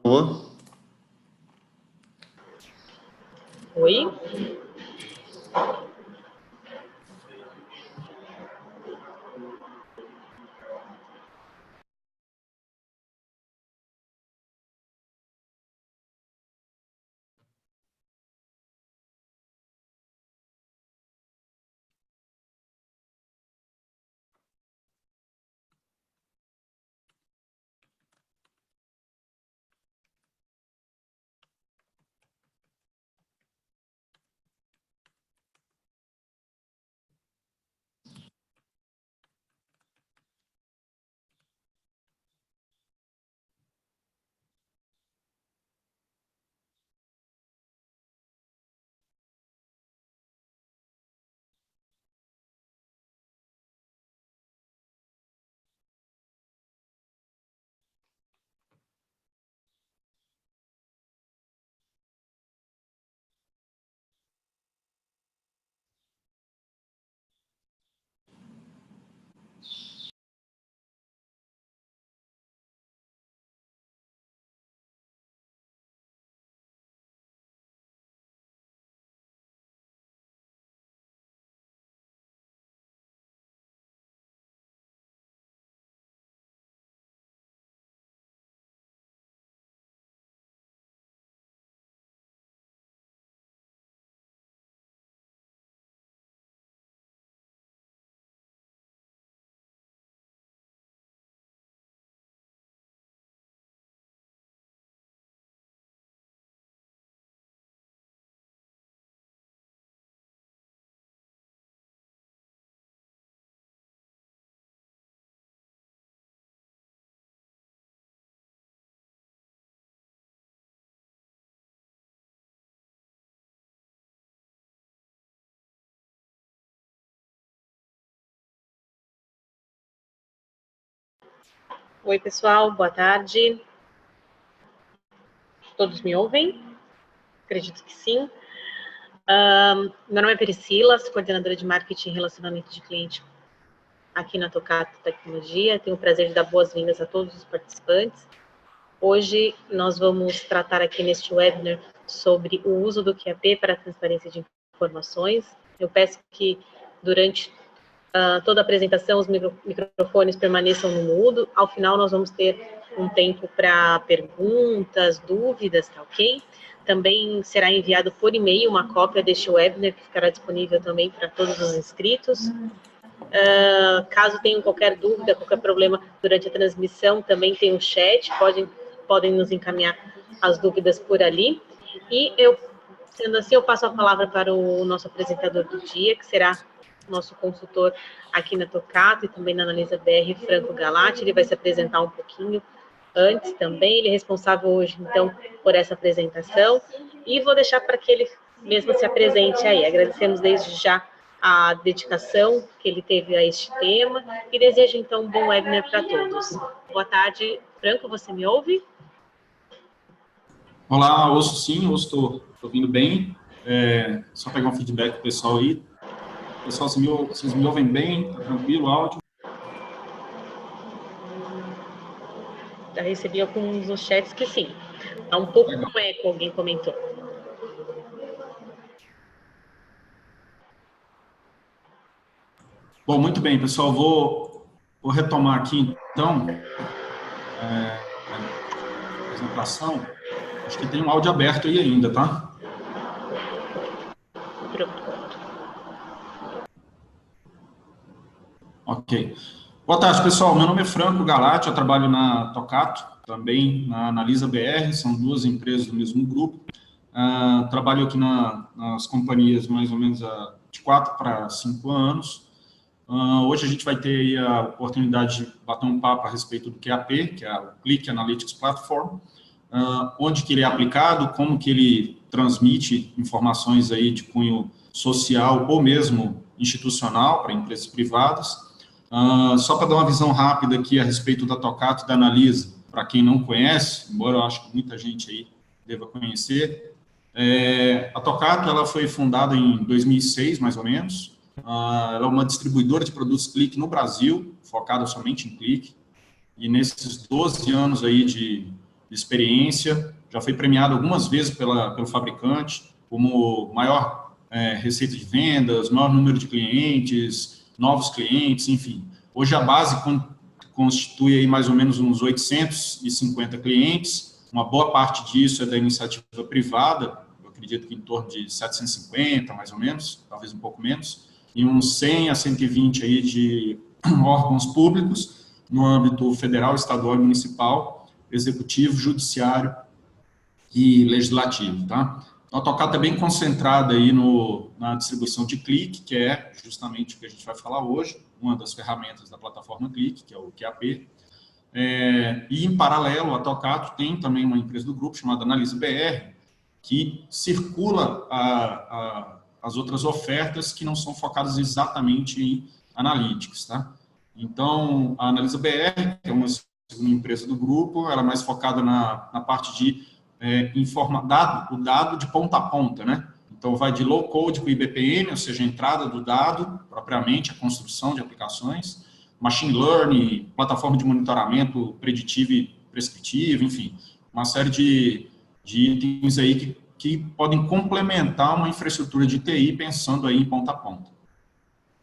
Alô? Oi? Oi, pessoal, boa tarde. Todos me ouvem? Acredito que sim. Meu nome é Priscila, sou coordenadora de marketing e relacionamento de cliente aqui na Tocato Tecnologia. Tenho o prazer de dar boas-vindas a todos os participantes. Hoje nós vamos tratar aqui neste webinar sobre o uso do QAP para a transparência de informações. Eu peço que durante toda a apresentação os microfones permaneçam no mudo. Ao final nós vamos ter um tempo para perguntas, dúvidas, tá ok? Também será enviado por e-mail uma cópia deste webinar, que ficará disponível também para todos os inscritos. Caso tenham qualquer dúvida, qualquer problema durante a transmissão, também tem um chat, podem nos encaminhar as dúvidas por ali. E sendo assim, eu passo a palavra para o nosso apresentador do dia, que será nosso consultor aqui na Tocato e também na Analisa BR, Franco Galati. Ele vai se apresentar um pouquinho antes também, ele é responsável hoje, então, por essa apresentação, e vou deixar para que ele mesmo se apresente aí. Agradecemos desde já a dedicação que ele teve a este tema e desejo, então, um bom webinar para todos. Boa tarde, Franco, você me ouve? Olá, ouço sim, estou ouvindo bem. Só pegar um feedback do pessoal aí. Pessoal, vocês me ouvem bem? Tá tranquilo o áudio? Já recebi alguns nos chats que sim. Tá um pouco com eco, alguém comentou. Bom, muito bem, pessoal. Vou retomar aqui, então, a apresentação. Acho que tem um áudio aberto aí ainda, tá? Ok. Boa tarde, pessoal. Meu nome é Franco Galati, eu trabalho na Tocato, também na Analisa BR, são duas empresas do mesmo grupo. Trabalho aqui nas companhias mais ou menos há de 4 para 5 anos. Hoje a gente vai ter aí a oportunidade de bater um papo a respeito do QAP, que é o Click Analytics Platform, onde que ele é aplicado, como que ele transmite informações aí de cunho social ou mesmo institucional para empresas privadas. Só para dar uma visão rápida aqui a respeito da Tocato e da Analisa, para quem não conhece, embora eu acho que muita gente aí deva conhecer, a Tocato ela foi fundada em 2006, mais ou menos. Ela é uma distribuidora de produtos Click no Brasil, focada somente em Click, e nesses 12 anos aí de experiência, já foi premiado algumas vezes pelo fabricante, como maior receita de vendas, maior número de clientes, novos clientes, enfim. Hoje a base constitui aí mais ou menos uns 850 clientes, uma boa parte disso é da iniciativa privada, eu acredito que em torno de 750, mais ou menos, talvez um pouco menos, e uns 100 a 120 aí de órgãos públicos, no âmbito federal, estadual e municipal, executivo, judiciário e legislativo, tá? Então, a Tocato é bem concentrada aí na distribuição de Click, que é justamente o que a gente vai falar hoje, uma das ferramentas da plataforma Click, que é o QAP. E, em paralelo, a Tocato tem também uma empresa do grupo chamada Analisa BR, que circula as outras ofertas que não são focadas exatamente em analytics, tá? Então, a Analisa BR, que é uma segunda empresa do grupo, ela é mais focada na parte de o dado de ponta a ponta, né? Então, vai de low code para o IBPM, ou seja, a entrada do dado, propriamente, a construção de aplicações, machine learning, plataforma de monitoramento preditivo e prescritivo, enfim, uma série de itens aí que podem complementar uma infraestrutura de TI pensando aí em ponta a ponta.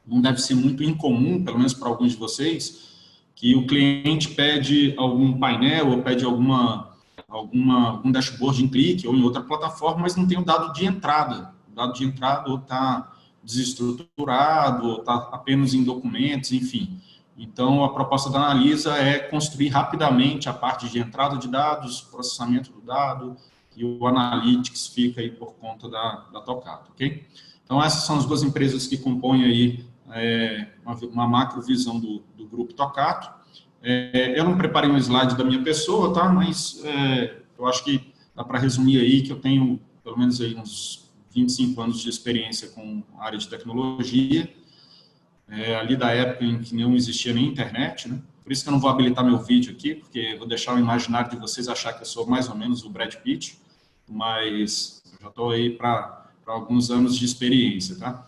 Não deve ser muito incomum, pelo menos para alguns de vocês, que o cliente pede algum painel ou pede algum dashboard em Click ou em outra plataforma, mas não tem o dado de entrada. O dado de entrada ou está desestruturado, ou está apenas em documentos, enfim. Então, a proposta da Analisa é construir rapidamente a parte de entrada de dados, processamento do dado, e o Analytics fica aí por conta da Tocato, ok? Então, essas são as duas empresas que compõem aí uma macro visão do grupo Tocato. Eu não preparei um slide da minha pessoa, tá? Mas eu acho que dá para resumir aí que eu tenho pelo menos aí uns 25 anos de experiência com a área de tecnologia, ali da época em que não existia nem internet, né? Por isso que eu não vou habilitar meu vídeo aqui, porque vou deixar o imaginário de vocês achar que eu sou mais ou menos o Brad Pitt, mas eu já estou aí para alguns anos de experiência, tá?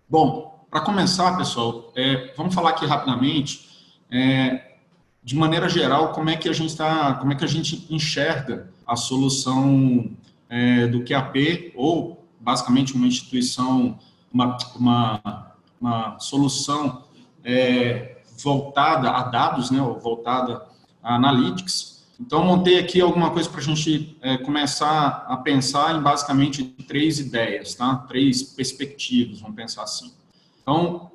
Bom, para começar, pessoal, vamos falar aqui rapidamente, de maneira geral, como é que a gente enxerga a solução do QAP, ou basicamente uma instituição, uma solução voltada a dados, né, ou voltada a analytics. Então, montei aqui alguma coisa para a gente começar a pensar em basicamente 3 ideias, tá? 3 perspectivas, vamos pensar assim. Então,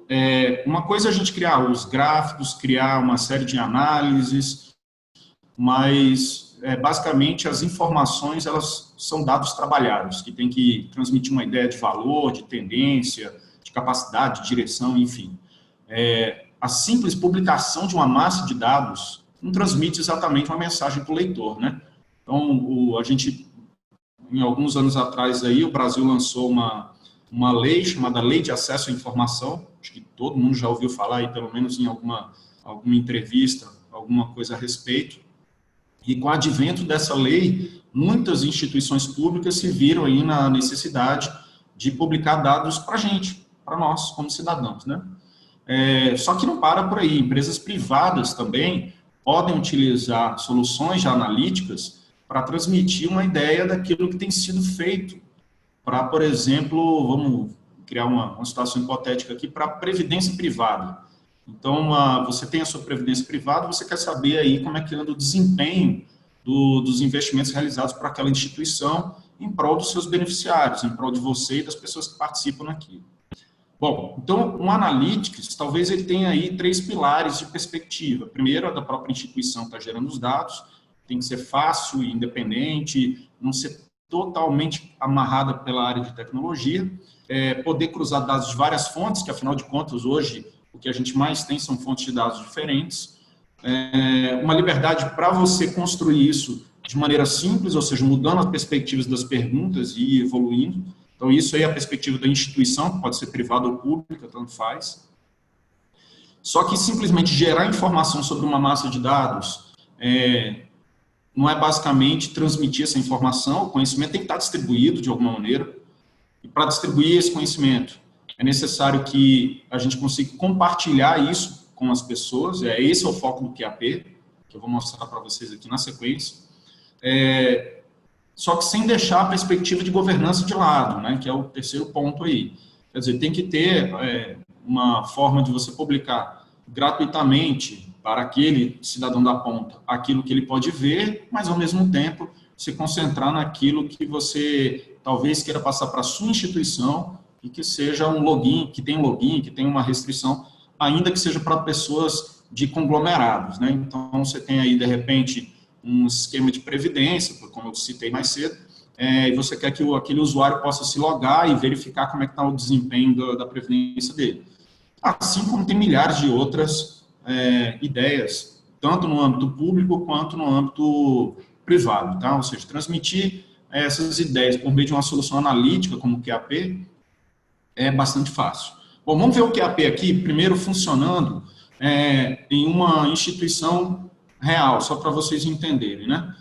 uma coisa é a gente criar os gráficos, criar uma série de análises, mas basicamente as informações, elas são dados trabalhados, que tem que transmitir uma ideia de valor, de tendência, de capacidade, de direção, enfim. A simples publicação de uma massa de dados não transmite exatamente uma mensagem para o leitor, né? Então, a gente, em alguns anos atrás aí, o Brasil lançou uma lei chamada Lei de Acesso à Informação, acho que todo mundo já ouviu falar aí, pelo menos em alguma entrevista, alguma coisa a respeito, e com o advento dessa lei, muitas instituições públicas se viram aí na necessidade de publicar dados para a gente, para nós, como cidadãos, né? Só que não para por aí, empresas privadas também podem utilizar soluções já analíticas para transmitir uma ideia daquilo que tem sido feito para, por exemplo, vamos criar uma situação hipotética aqui, para a previdência privada. Então, você tem a sua previdência privada, você quer saber aí como é que anda o desempenho dos investimentos realizados por aquela instituição em prol dos seus beneficiários, em prol de você e das pessoas que participam naquilo. Bom, então, um Analytics, talvez ele tenha aí 3 pilares de perspectiva. Primeiro, a da própria instituição que está gerando os dados, tem que ser fácil e independente, não ser totalmente amarrada pela área de tecnologia, poder cruzar dados de várias fontes, que afinal de contas, hoje, o que a gente mais tem são fontes de dados diferentes, uma liberdade para você construir isso de maneira simples, ou seja, mudando as perspectivas das perguntas e evoluindo. Então, isso aí é a perspectiva da instituição, que pode ser privada ou pública, tanto faz. Só que simplesmente gerar informação sobre uma massa de dados não é basicamente transmitir essa informação, o conhecimento tem que estar distribuído de alguma maneira, e para distribuir esse conhecimento é necessário que a gente consiga compartilhar isso com as pessoas, esse é o foco do QAP, que eu vou mostrar para vocês aqui na sequência, só que sem deixar a perspectiva de governança de lado, né, que é o terceiro ponto aí. Quer dizer, tem que ter uma forma de você publicar gratuitamente para aquele cidadão da ponta aquilo que ele pode ver, mas ao mesmo tempo se concentrar naquilo que você talvez queira passar para a sua instituição e que seja um login, que tenha um login, que tenha uma restrição, ainda que seja para pessoas de conglomerados, né? Então, você tem aí, de repente, um esquema de previdência, como eu citei mais cedo, e você quer que aquele usuário possa se logar e verificar como é que está o desempenho da previdência dele. Assim como tem milhares de outras ideias, tanto no âmbito público quanto no âmbito privado, tá? Ou seja, transmitir essas ideias por meio de uma solução analítica como o QAP é bastante fácil. Bom, vamos ver o QAP aqui, primeiro funcionando em uma instituição real, só para vocês entenderem, né?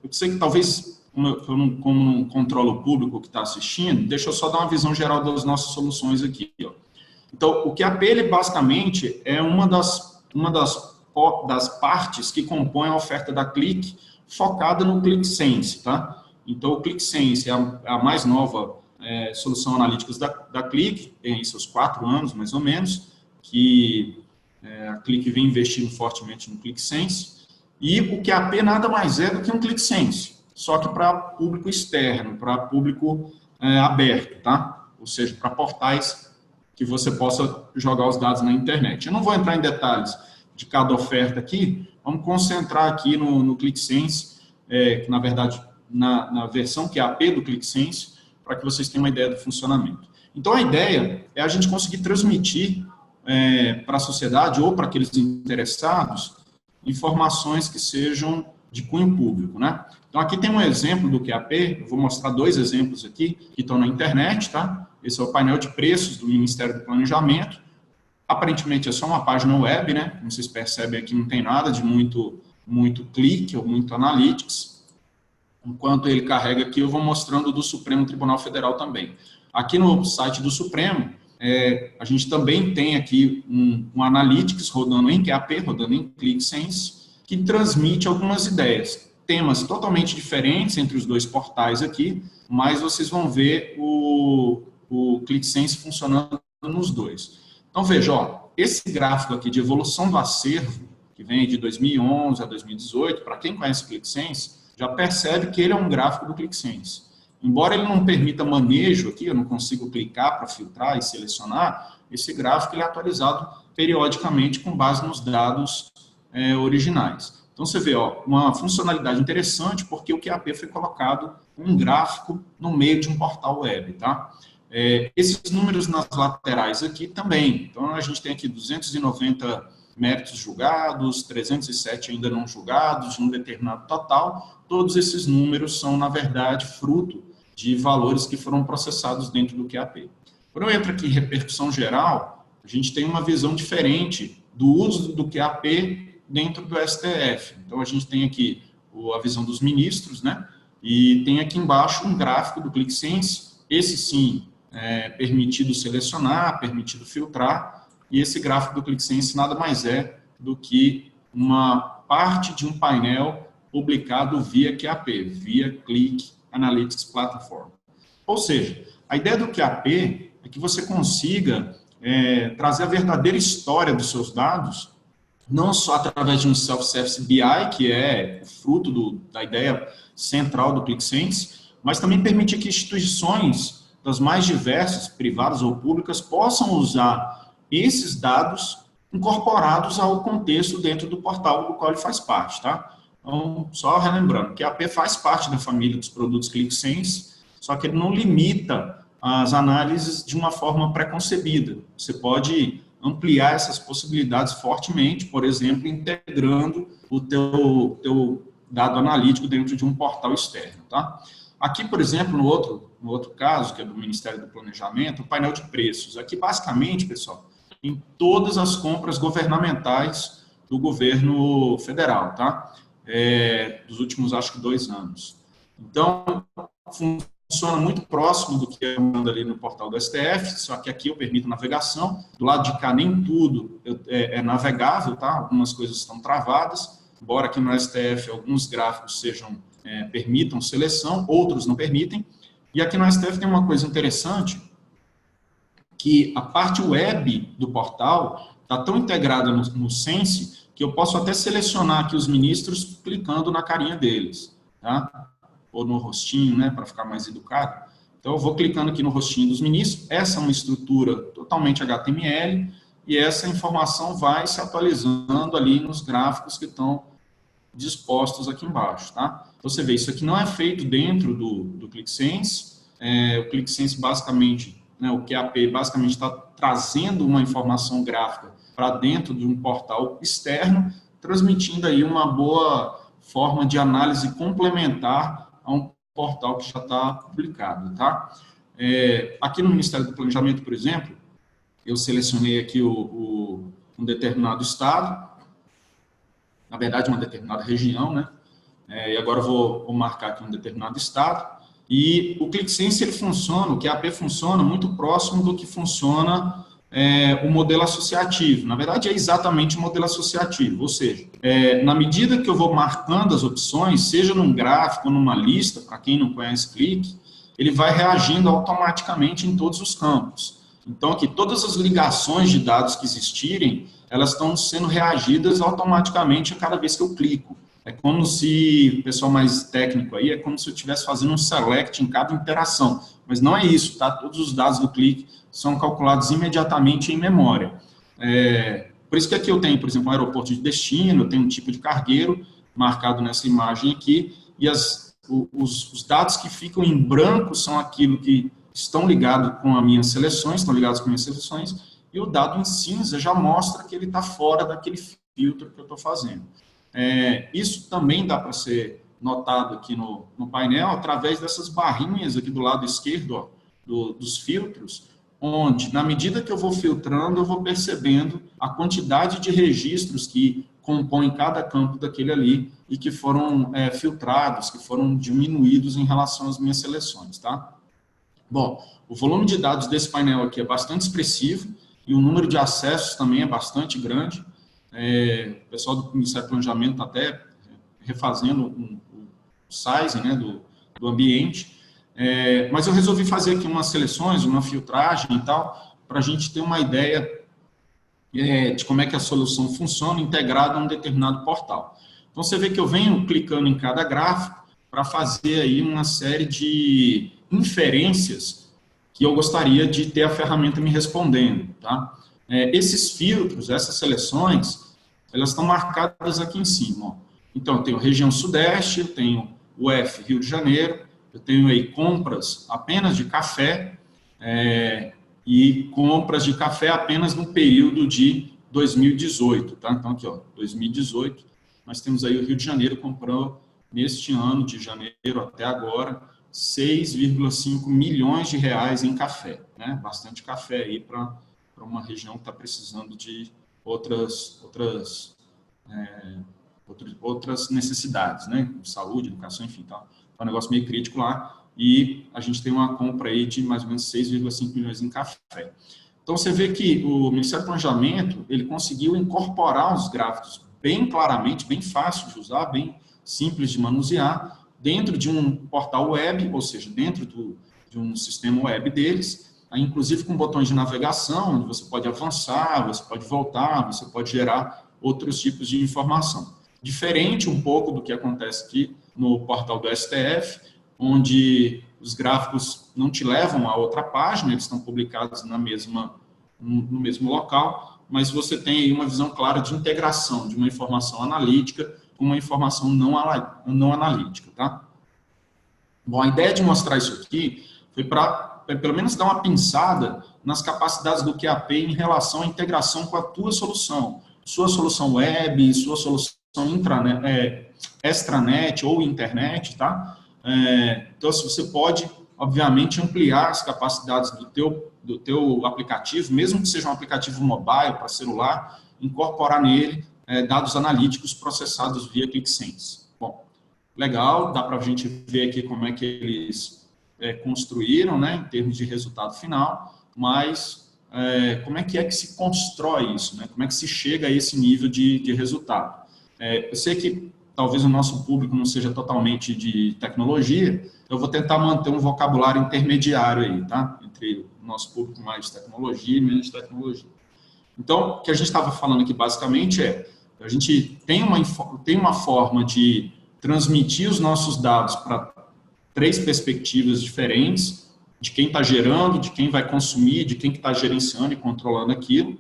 Eu sei que talvez, como não controlo o público que está assistindo, deixa eu só dar uma visão geral das nossas soluções aqui, ó. Então, o QAP, ele basicamente é uma das partes que compõem a oferta da Qlik, focada no QlikSense, tá? Então, o QlikSense é a mais nova solução analítica da Qlik, tem aí seus 4 anos, mais ou menos, que a Qlik vem investindo fortemente no QlikSense, e o QAP nada mais é do que um QlikSense, só que para público externo, para público aberto, tá? Ou seja, para portais que você possa jogar os dados na internet. Eu não vou entrar em detalhes de cada oferta aqui, vamos concentrar aqui no QlikSense, que na verdade, na versão QAP do QlikSense, para que vocês tenham uma ideia do funcionamento. Então, a ideia é a gente conseguir transmitir para a sociedade ou para aqueles interessados informações que sejam de cunho público, né? Então, aqui tem um exemplo do QAP, eu vou mostrar 2 exemplos aqui, que estão na internet, tá? Esse é o painel de preços do Ministério do Planejamento. Aparentemente, é só uma página web, né? Como vocês percebem aqui, não tem nada de muito Qlik ou muito Analytics. Enquanto ele carrega aqui, eu vou mostrando do Supremo Tribunal Federal também. Aqui no site do Supremo, a gente também tem aqui um Analytics rodando em QAP, rodando em QlikSense, que transmite algumas ideias. Temas totalmente diferentes entre os 2 portais aqui, mas vocês vão ver o QlikSense funcionando nos 2. Então, veja, ó, esse gráfico aqui de evolução do acervo, que vem de 2011 a 2018, para quem conhece o QlikSense, já percebe que ele é um gráfico do QlikSense. Embora ele não permita manejo aqui, eu não consigo clicar para filtrar e selecionar, esse gráfico ele é atualizado periodicamente com base nos dados originais. Então, você vê, ó, uma funcionalidade interessante, porque o QAP foi colocado um gráfico no meio de um portal web, tá? Esses números nas laterais aqui também. Então, a gente tem aqui 290 méritos julgados, 307 ainda não julgados, um determinado total. Todos esses números são, na verdade, fruto de valores que foram processados dentro do QAP. Quando eu entro aqui em repercussão geral, a gente tem uma visão diferente do uso do QAP dentro do STF. Então, a gente tem aqui a visão dos ministros, né? E tem aqui embaixo um gráfico do QlikSense. Esse, sim, é permitido selecionar, permitido filtrar. E esse gráfico do QlikSense nada mais é do que uma parte de um painel publicado via QAP, via Qlik Analytics Platform. Ou seja, a ideia do QAP é que você consiga trazer a verdadeira história dos seus dados não só através de um Self-Service BI, que é fruto da ideia central do ClickSense, mas também permitir que instituições das mais diversas, privadas ou públicas, possam usar esses dados incorporados ao contexto dentro do portal do qual ele faz parte, tá? Então, só relembrando que a AP faz parte da família dos produtos ClickSense, só que ele não limita as análises de uma forma pré-concebida. Você pode ampliar essas possibilidades fortemente, por exemplo, integrando o teu dado analítico dentro de um portal externo, tá? Aqui, por exemplo, no outro caso, que é do Ministério do Planejamento, o painel de preços. Aqui, basicamente, pessoal, em todas as compras governamentais do governo federal, tá? Dos últimos, acho que 2 anos. Então, funciona muito próximo do que é ali no portal do STF, só que aqui eu permito navegação. Do lado de cá, nem tudo é navegável, tá? Algumas coisas estão travadas, embora aqui no STF alguns gráficos permitam seleção, outros não permitem. E aqui no STF tem uma coisa interessante, que a parte web do portal está tão integrada no Sense que eu posso até selecionar aqui os ministros clicando na carinha deles, tá? Ou no rostinho, né, para ficar mais educado. Então, eu vou clicando aqui no rostinho dos ministros. Essa é uma estrutura totalmente HTML e essa informação vai se atualizando ali nos gráficos que estão dispostos aqui embaixo, tá? Então, você vê, isso aqui não é feito dentro do ClickSense. O ClickSense, basicamente, né, o QAP, basicamente está trazendo uma informação gráfica para dentro de um portal externo, transmitindo aí uma boa forma de análise complementar a um portal que já está publicado, tá? Aqui no Ministério do Planejamento, por exemplo, eu selecionei aqui um determinado estado, na verdade, uma determinada região, né? E agora eu vou marcar aqui um determinado estado. E o ClickSense, ele funciona, o QAP funciona muito próximo do que funciona o modelo associativo. Na verdade, é exatamente o modelo associativo, ou seja, na medida que eu vou marcando as opções, seja num gráfico ou numa lista, para quem não conhece Click, ele vai reagindo automaticamente em todos os campos. Então, aqui, todas as ligações de dados que existirem, elas estão sendo reagidas automaticamente a cada vez que eu clico. É como se, o pessoal mais técnico aí, é como se eu estivesse fazendo um select em cada interação. Mas não é isso, tá? Todos os dados do clique são calculados imediatamente em memória. Por isso que aqui eu tenho, por exemplo, um aeroporto de destino, eu tenho um tipo de cargueiro marcado nessa imagem aqui, e os dados que ficam em branco são aquilo que estão ligados com as minhas seleções, e o dado em cinza já mostra que ele está fora daquele filtro que eu estou fazendo. Isso também dá para ser notado aqui no painel, através dessas barrinhas aqui do lado esquerdo, ó, dos filtros, onde, na medida que eu vou filtrando, eu vou percebendo a quantidade de registros que compõem cada campo daquele ali e que foram filtrados, que foram diminuídos em relação às minhas seleções, tá? Bom, o volume de dados desse painel aqui é bastante expressivo e o número de acessos também é bastante grande. O pessoal do Ministério do Planejamento está até refazendo o sizing, né, do ambiente, mas eu resolvi fazer aqui umas seleções, uma filtragem e tal, para a gente ter uma ideia de como é que a solução funciona integrada a um determinado portal. Então, você vê que eu venho clicando em cada gráfico para fazer aí uma série de inferências que eu gostaria de ter a ferramenta me respondendo, tá? Esses filtros, essas seleções, elas estão marcadas aqui em cima, ó. Então, eu tenho região sudeste, eu tenho UF Rio de Janeiro, eu tenho aí compras apenas de café e compras de café apenas no período de 2018, tá? Então, aqui, ó, 2018, nós temos aí o Rio de Janeiro comprou, neste ano de janeiro até agora, 6,5 milhões de reais em café, né? Bastante café aí para uma região que está precisando de outras necessidades, né? Saúde, educação, enfim, tá um negócio meio crítico lá, e a gente tem uma compra aí de mais ou menos 6,5 milhões em café. Então, você vê que o Ministério do Planejamento, ele conseguiu incorporar os gráficos bem claramente, bem fácil de usar, bem simples de manusear, dentro de um portal web, ou seja, dentro de um sistema web deles, inclusive com botões de navegação, onde você pode avançar, você pode voltar, você pode gerar outros tipos de informação. Diferente um pouco do que acontece aqui no portal do STF, onde os gráficos não te levam a outra página, eles estão publicados no mesmo local, mas você tem aí uma visão clara de integração de uma informação analítica com uma informação não analítica, tá? Bom, a ideia de mostrar isso aqui foi para, pelo menos, dar uma pinçada nas capacidades do QAP em relação à integração com a tua solução. Sua solução web, sua solução extranet ou internet, tá? Então, você pode, obviamente, ampliar as capacidades do teu aplicativo, mesmo que seja um aplicativo mobile para celular, incorporar nele dados analíticos processados via ClickSense. Bom, legal, dá para a gente ver aqui como é que eles construíram, né, em termos de resultado final, mas como é que se constrói isso, né? Como é que se chega a esse nível de resultado? Eu sei que talvez o nosso público não seja totalmente de tecnologia, eu vou tentar manter um vocabulário intermediário aí, tá? Entre o nosso público mais de tecnologia e menos de tecnologia. Então, o que a gente estava falando aqui basicamente a gente tem uma forma de transmitir os nossos dados para 3 perspectivas diferentes, de quem está gerando, de quem vai consumir, de quem está gerenciando e controlando aquilo,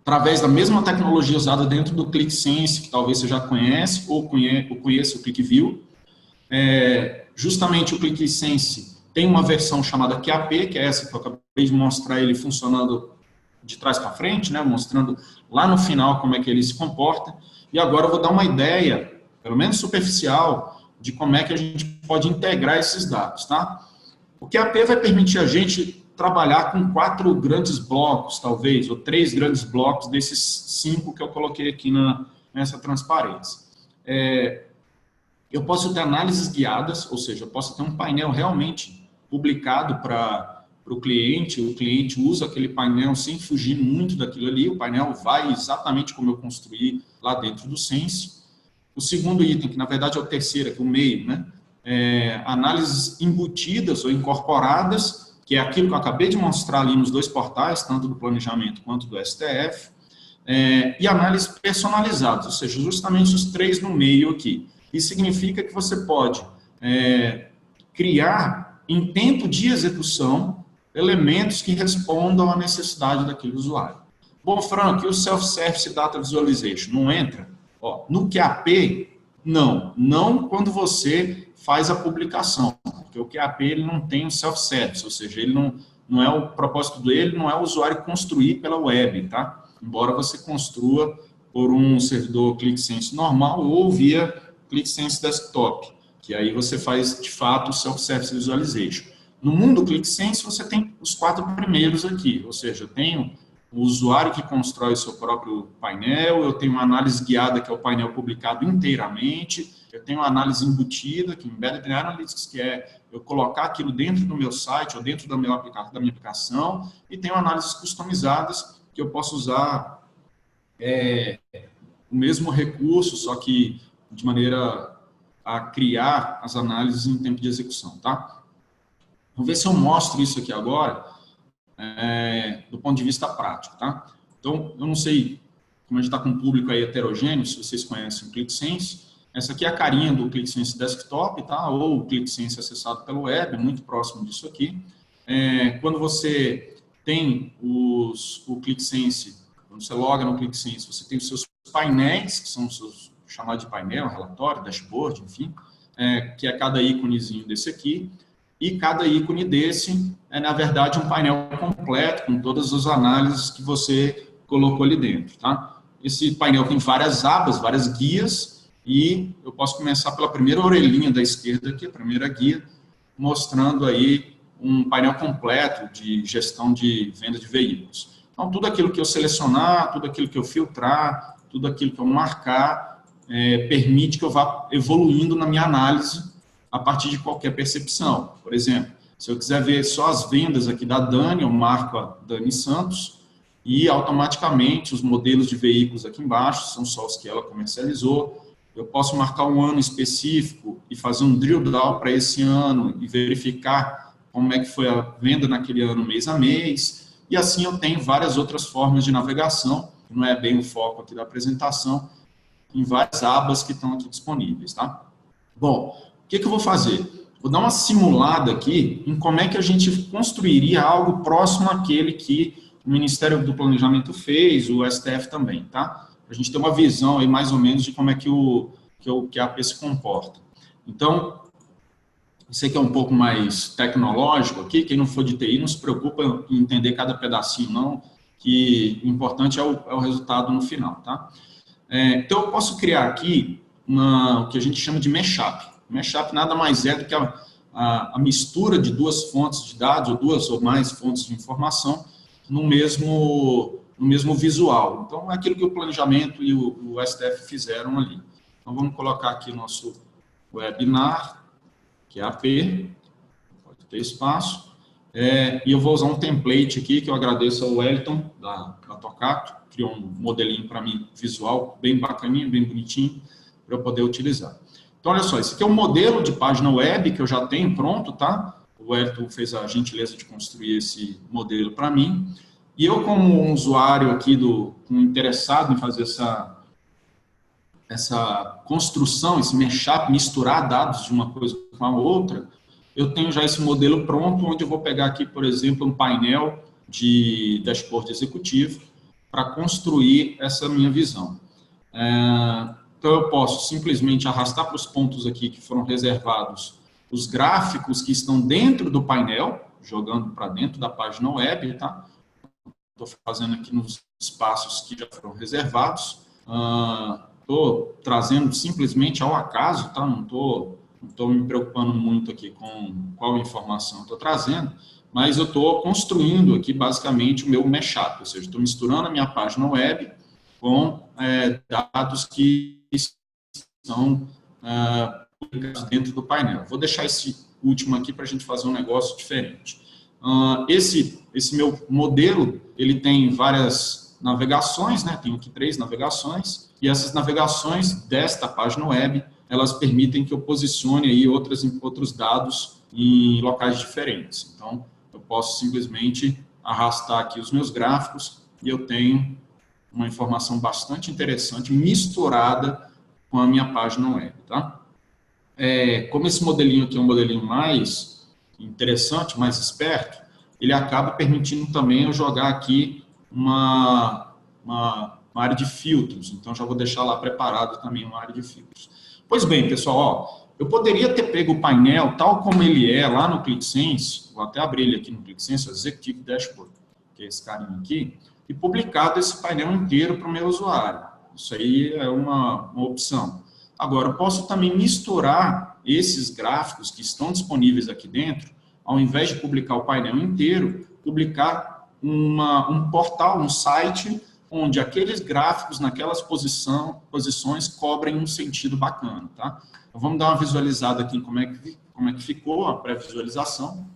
através da mesma tecnologia usada dentro do ClickSense, que talvez você já conhece, ou conheça o ClickView. Justamente o ClickSense tem uma versão chamada QAP, que é essa que eu acabei de mostrar ele funcionando de trás para frente, né, mostrando lá no final como é que ele se comporta. E agora eu vou dar uma ideia, pelo menos superficial, de como é que a gente pode integrar esses dados, tá? O QAP vai permitir a gente trabalhar com 4 grandes blocos, talvez, ou 3 grandes blocos desses 5 que eu coloquei aqui nessa transparência. Eu posso ter análises guiadas, ou seja, eu posso ter um painel realmente publicado para o cliente usa aquele painel sem fugir muito daquilo ali, o painel vai exatamente como eu construí lá dentro do Sense. O segundo item, que na verdade é o terceiro, aqui o meio, né? Análises embutidas ou incorporadas, que é aquilo que eu acabei de mostrar ali nos 2 portais, tanto do planejamento quanto do STF, e análises personalizadas, ou seja, justamente os 3 no meio aqui. Isso significa que você pode criar, em tempo de execução, elementos que respondam à necessidade daquele usuário. Bom, Frank, e o Self-Service Data Visualization? Não entra? No QAP, não quando você faz a publicação, porque o QAP ele não tem o self-service, ou seja, ele não é o propósito dele, não é o usuário construir pela web, tá? Embora você construa por um servidor ClickSense normal ou via ClickSense Desktop, que aí você faz, de fato, o Self-Service Visualization. No mundo ClickSense, você tem os 4 primeiros aqui, ou seja, eu tenho o usuário que constrói o seu próprio painel, eu tenho uma análise guiada, que é o painel publicado inteiramente, eu tenho uma análise embutida, que é Embedded Analytics, que é eu colocar aquilo dentro do meu site ou dentro da minha aplicação, e tenho análises customizadas, que eu posso usar o mesmo recurso, só que de maneira a criar as análises em tempo de execução, tá? Vamos ver se eu mostro isso aqui agora, do ponto de vista prático, tá? Então, eu não sei como a gente está com um público aí heterogêneo, se vocês conhecem o ClickSense. Essa aqui é a carinha do ClickSense Desktop, tá? Ou o ClickSense acessado pelo web, muito próximo disso aqui. Quando você tem o ClickSense, quando você loga no ClickSense, você tem os seus painéis, que são os seus chamados de painel, relatório, dashboard, enfim, que é cada íconezinho desse aqui. E cada ícone desse é, na verdade, um painel completo, com todas as análises que você colocou ali dentro, tá? Esse painel tem várias abas, várias guias, e eu posso começar pela primeira orelhinha da esquerda aqui, a primeira guia, mostrando aí um painel completo de gestão de venda de veículos. Então, tudo aquilo que eu selecionar, tudo aquilo que eu filtrar, tudo aquilo que eu marcar, permite que eu vá evoluindo na minha análise a partir de qualquer percepção. Por exemplo, se eu quiser ver só as vendas aqui da Dani, eu marco a Dani Santos e automaticamente os modelos de veículos aqui embaixo são só os que ela comercializou. Eu posso marcar um ano específico e fazer um drill down para esse ano e verificar como é que foi a venda naquele ano, mês a mês, e assim eu tenho várias outras formas de navegação, que não é bem o foco aqui da apresentação, em várias abas que estão aqui disponíveis, tá? Bom, o que eu vou fazer? Vou dar uma simulada aqui em como é que a gente construiria algo próximo àquele que o Ministério do Planejamento fez, o STF também, tá? A gente ter uma visão aí mais ou menos de como é que a AP se comporta. Então, sei que é um pouco mais tecnológico aqui, quem não for de TI não se preocupa em entender cada pedacinho, não, que o importante é o resultado no final, tá? Então, eu posso criar aqui o que a gente chama de mashup. Mashup nada mais é do que a mistura de duas fontes de dados, ou duas ou mais fontes de informação, no mesmo visual. Então, é aquilo que o planejamento e o STF fizeram ali. Então, vamos colocar aqui o nosso webinar, que é AP, pode ter espaço. E eu vou usar um template aqui, que eu agradeço ao Wellington, da Tocato, criou um modelinho para mim visual, bem bacaninho, bem bonitinho, para eu poder utilizar. Então, olha só, esse aqui é um modelo de página web que eu já tenho pronto, tá? O Wellington fez a gentileza de construir esse modelo para mim. E eu, como um usuário aqui, interessado em fazer essa construção, esse mashup, misturar dados de uma coisa com a outra, eu tenho já esse modelo pronto, onde eu vou pegar aqui, por exemplo, um painel de dashboard executivo para construir essa minha visão. Então, eu posso simplesmente arrastar para os pontos aqui que foram reservados os gráficos que estão dentro do painel, jogando para dentro da página web, tá? Estou fazendo aqui nos espaços que já foram reservados. Estou trazendo simplesmente ao acaso, tá? Não estou me preocupando muito aqui com qual informação estou trazendo, mas eu estou construindo aqui basicamente o meu mashup, ou seja, estou misturando a minha página web com dados que estão publicados dentro do painel. Vou deixar esse último aqui para a gente fazer um negócio diferente. Esse meu modelo, ele tem várias navegações, né? Tenho aqui 3 navegações, e essas navegações desta página web, elas permitem que eu posicione aí outros dados em locais diferentes. Então, eu posso simplesmente arrastar aqui os meus gráficos e eu tenho uma informação bastante interessante misturada com a minha página web, tá? Como esse modelinho aqui é um modelinho mais interessante, mais esperto, ele acaba permitindo também eu jogar aqui uma área de filtros. Então, já vou deixar lá preparado também uma área de filtros. Pois bem, pessoal, ó, eu poderia ter pego o painel tal como ele é lá no ClickSense, vou até abrir ele aqui no ClickSense, Executive Dashboard, que é esse carinha aqui, e publicado esse painel inteiro para o meu usuário. Isso aí é uma opção. Agora, eu posso também misturar esses gráficos que estão disponíveis aqui dentro, ao invés de publicar o painel inteiro, publicar um portal, um site, onde aqueles gráficos naquelas posições cobrem um sentido bacana, tá? Então, vamos dar uma visualizada aqui em como é que ficou a pré-visualização.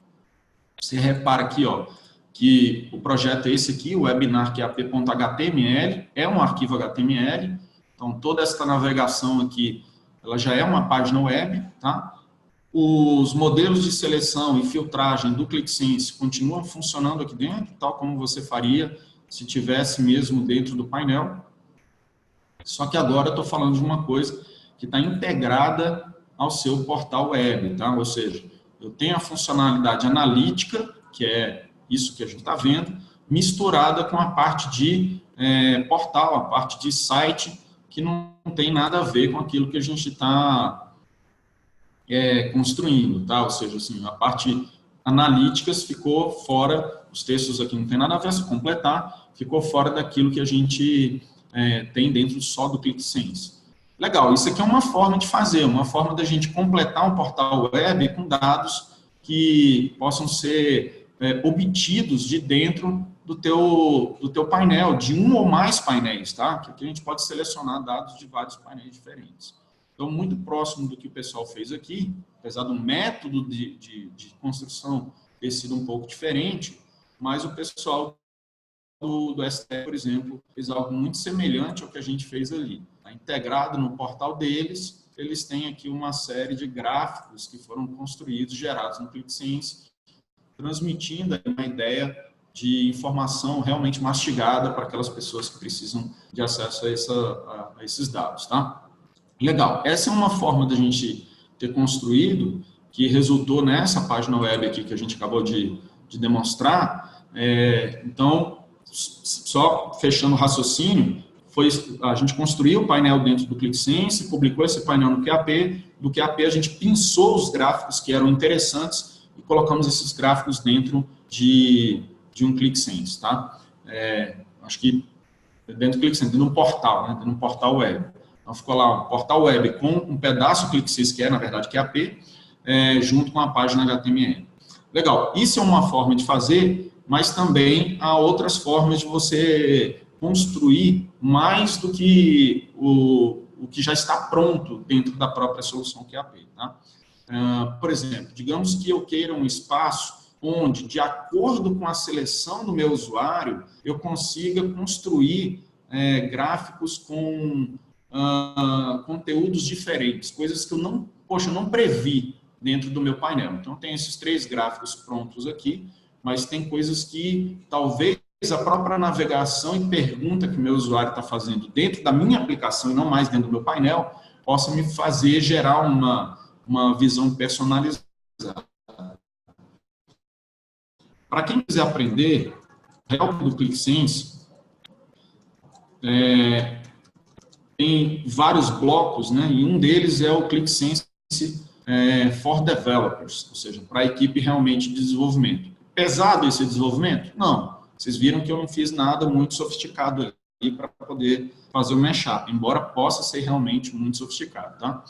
Você repara aqui, ó, que o projeto é esse aqui, o webinar, que é ap.html, é um arquivo HTML, então toda essa navegação aqui, ela já é uma página web, tá? Os modelos de seleção e filtragem do ClickSense continuam funcionando aqui dentro, tal como você faria se tivesse mesmo dentro do painel. Só que agora eu estou falando de uma coisa que está integrada ao seu portal web, tá? Ou seja, eu tenho a funcionalidade analítica, que é isso que a gente está vendo, misturada com a parte de portal, a parte de site, que não tem nada a ver com aquilo que a gente está construindo, tá? Ou seja, assim, a parte analíticas ficou fora, os textos aqui não tem nada a ver, se completar, ficou fora daquilo que a gente tem dentro só do ClickSense. Legal, isso aqui é uma forma de fazer, uma forma da gente completar um portal web com dados que possam ser obtidos de dentro do teu painel, de um ou mais painéis, tá? Que aqui a gente pode selecionar dados de vários painéis diferentes. Então, muito próximo do que o pessoal fez aqui, apesar do método de construção ter sido um pouco diferente, mas o pessoal do STF, por exemplo, fez algo muito semelhante ao que a gente fez ali. Tá integrado no portal deles, eles têm aqui uma série de gráficos que foram construídos, gerados no ClickSense, transmitindo uma ideia de informação realmente mastigada para aquelas pessoas que precisam de acesso a esses dados, tá? Legal, essa é uma forma da gente ter construído, que resultou nessa página web aqui que a gente acabou de demonstrar. Então, só fechando o raciocínio, a gente construiu o painel dentro do ClickSense, publicou esse painel no QAP, do QAP a gente pinçou os gráficos que eram interessantes e colocamos esses gráficos dentro de um ClickSense, tá? Acho que dentro do ClickSense, dentro de um portal, né? Dentro de um portal web. Então, ficou lá um portal web com um pedaço do ClickSense, que é, na verdade, QAP, junto com a página HTML. Legal, isso é uma forma de fazer, mas também há outras formas de você construir mais do que o que já está pronto dentro da própria solução QAP, tá? Por exemplo, digamos que eu queira um espaço onde, de acordo com a seleção do meu usuário, eu consiga construir gráficos com conteúdos diferentes, coisas que eu não previ dentro do meu painel. Então, tem esses 3 gráficos prontos aqui, mas tem coisas que talvez a própria navegação e pergunta que o meu usuário está fazendo dentro da minha aplicação e não mais dentro do meu painel, possa me fazer gerar uma visão personalizada. Para quem quiser aprender, o Help do ClickSense tem vários blocos, né? E um deles é o ClickSense for Developers, ou seja, para a equipe realmente de desenvolvimento. Pesado esse desenvolvimento? Não. Vocês viram que eu não fiz nada muito sofisticado ali para poder fazer o mashup, embora possa ser realmente muito sofisticado, tá?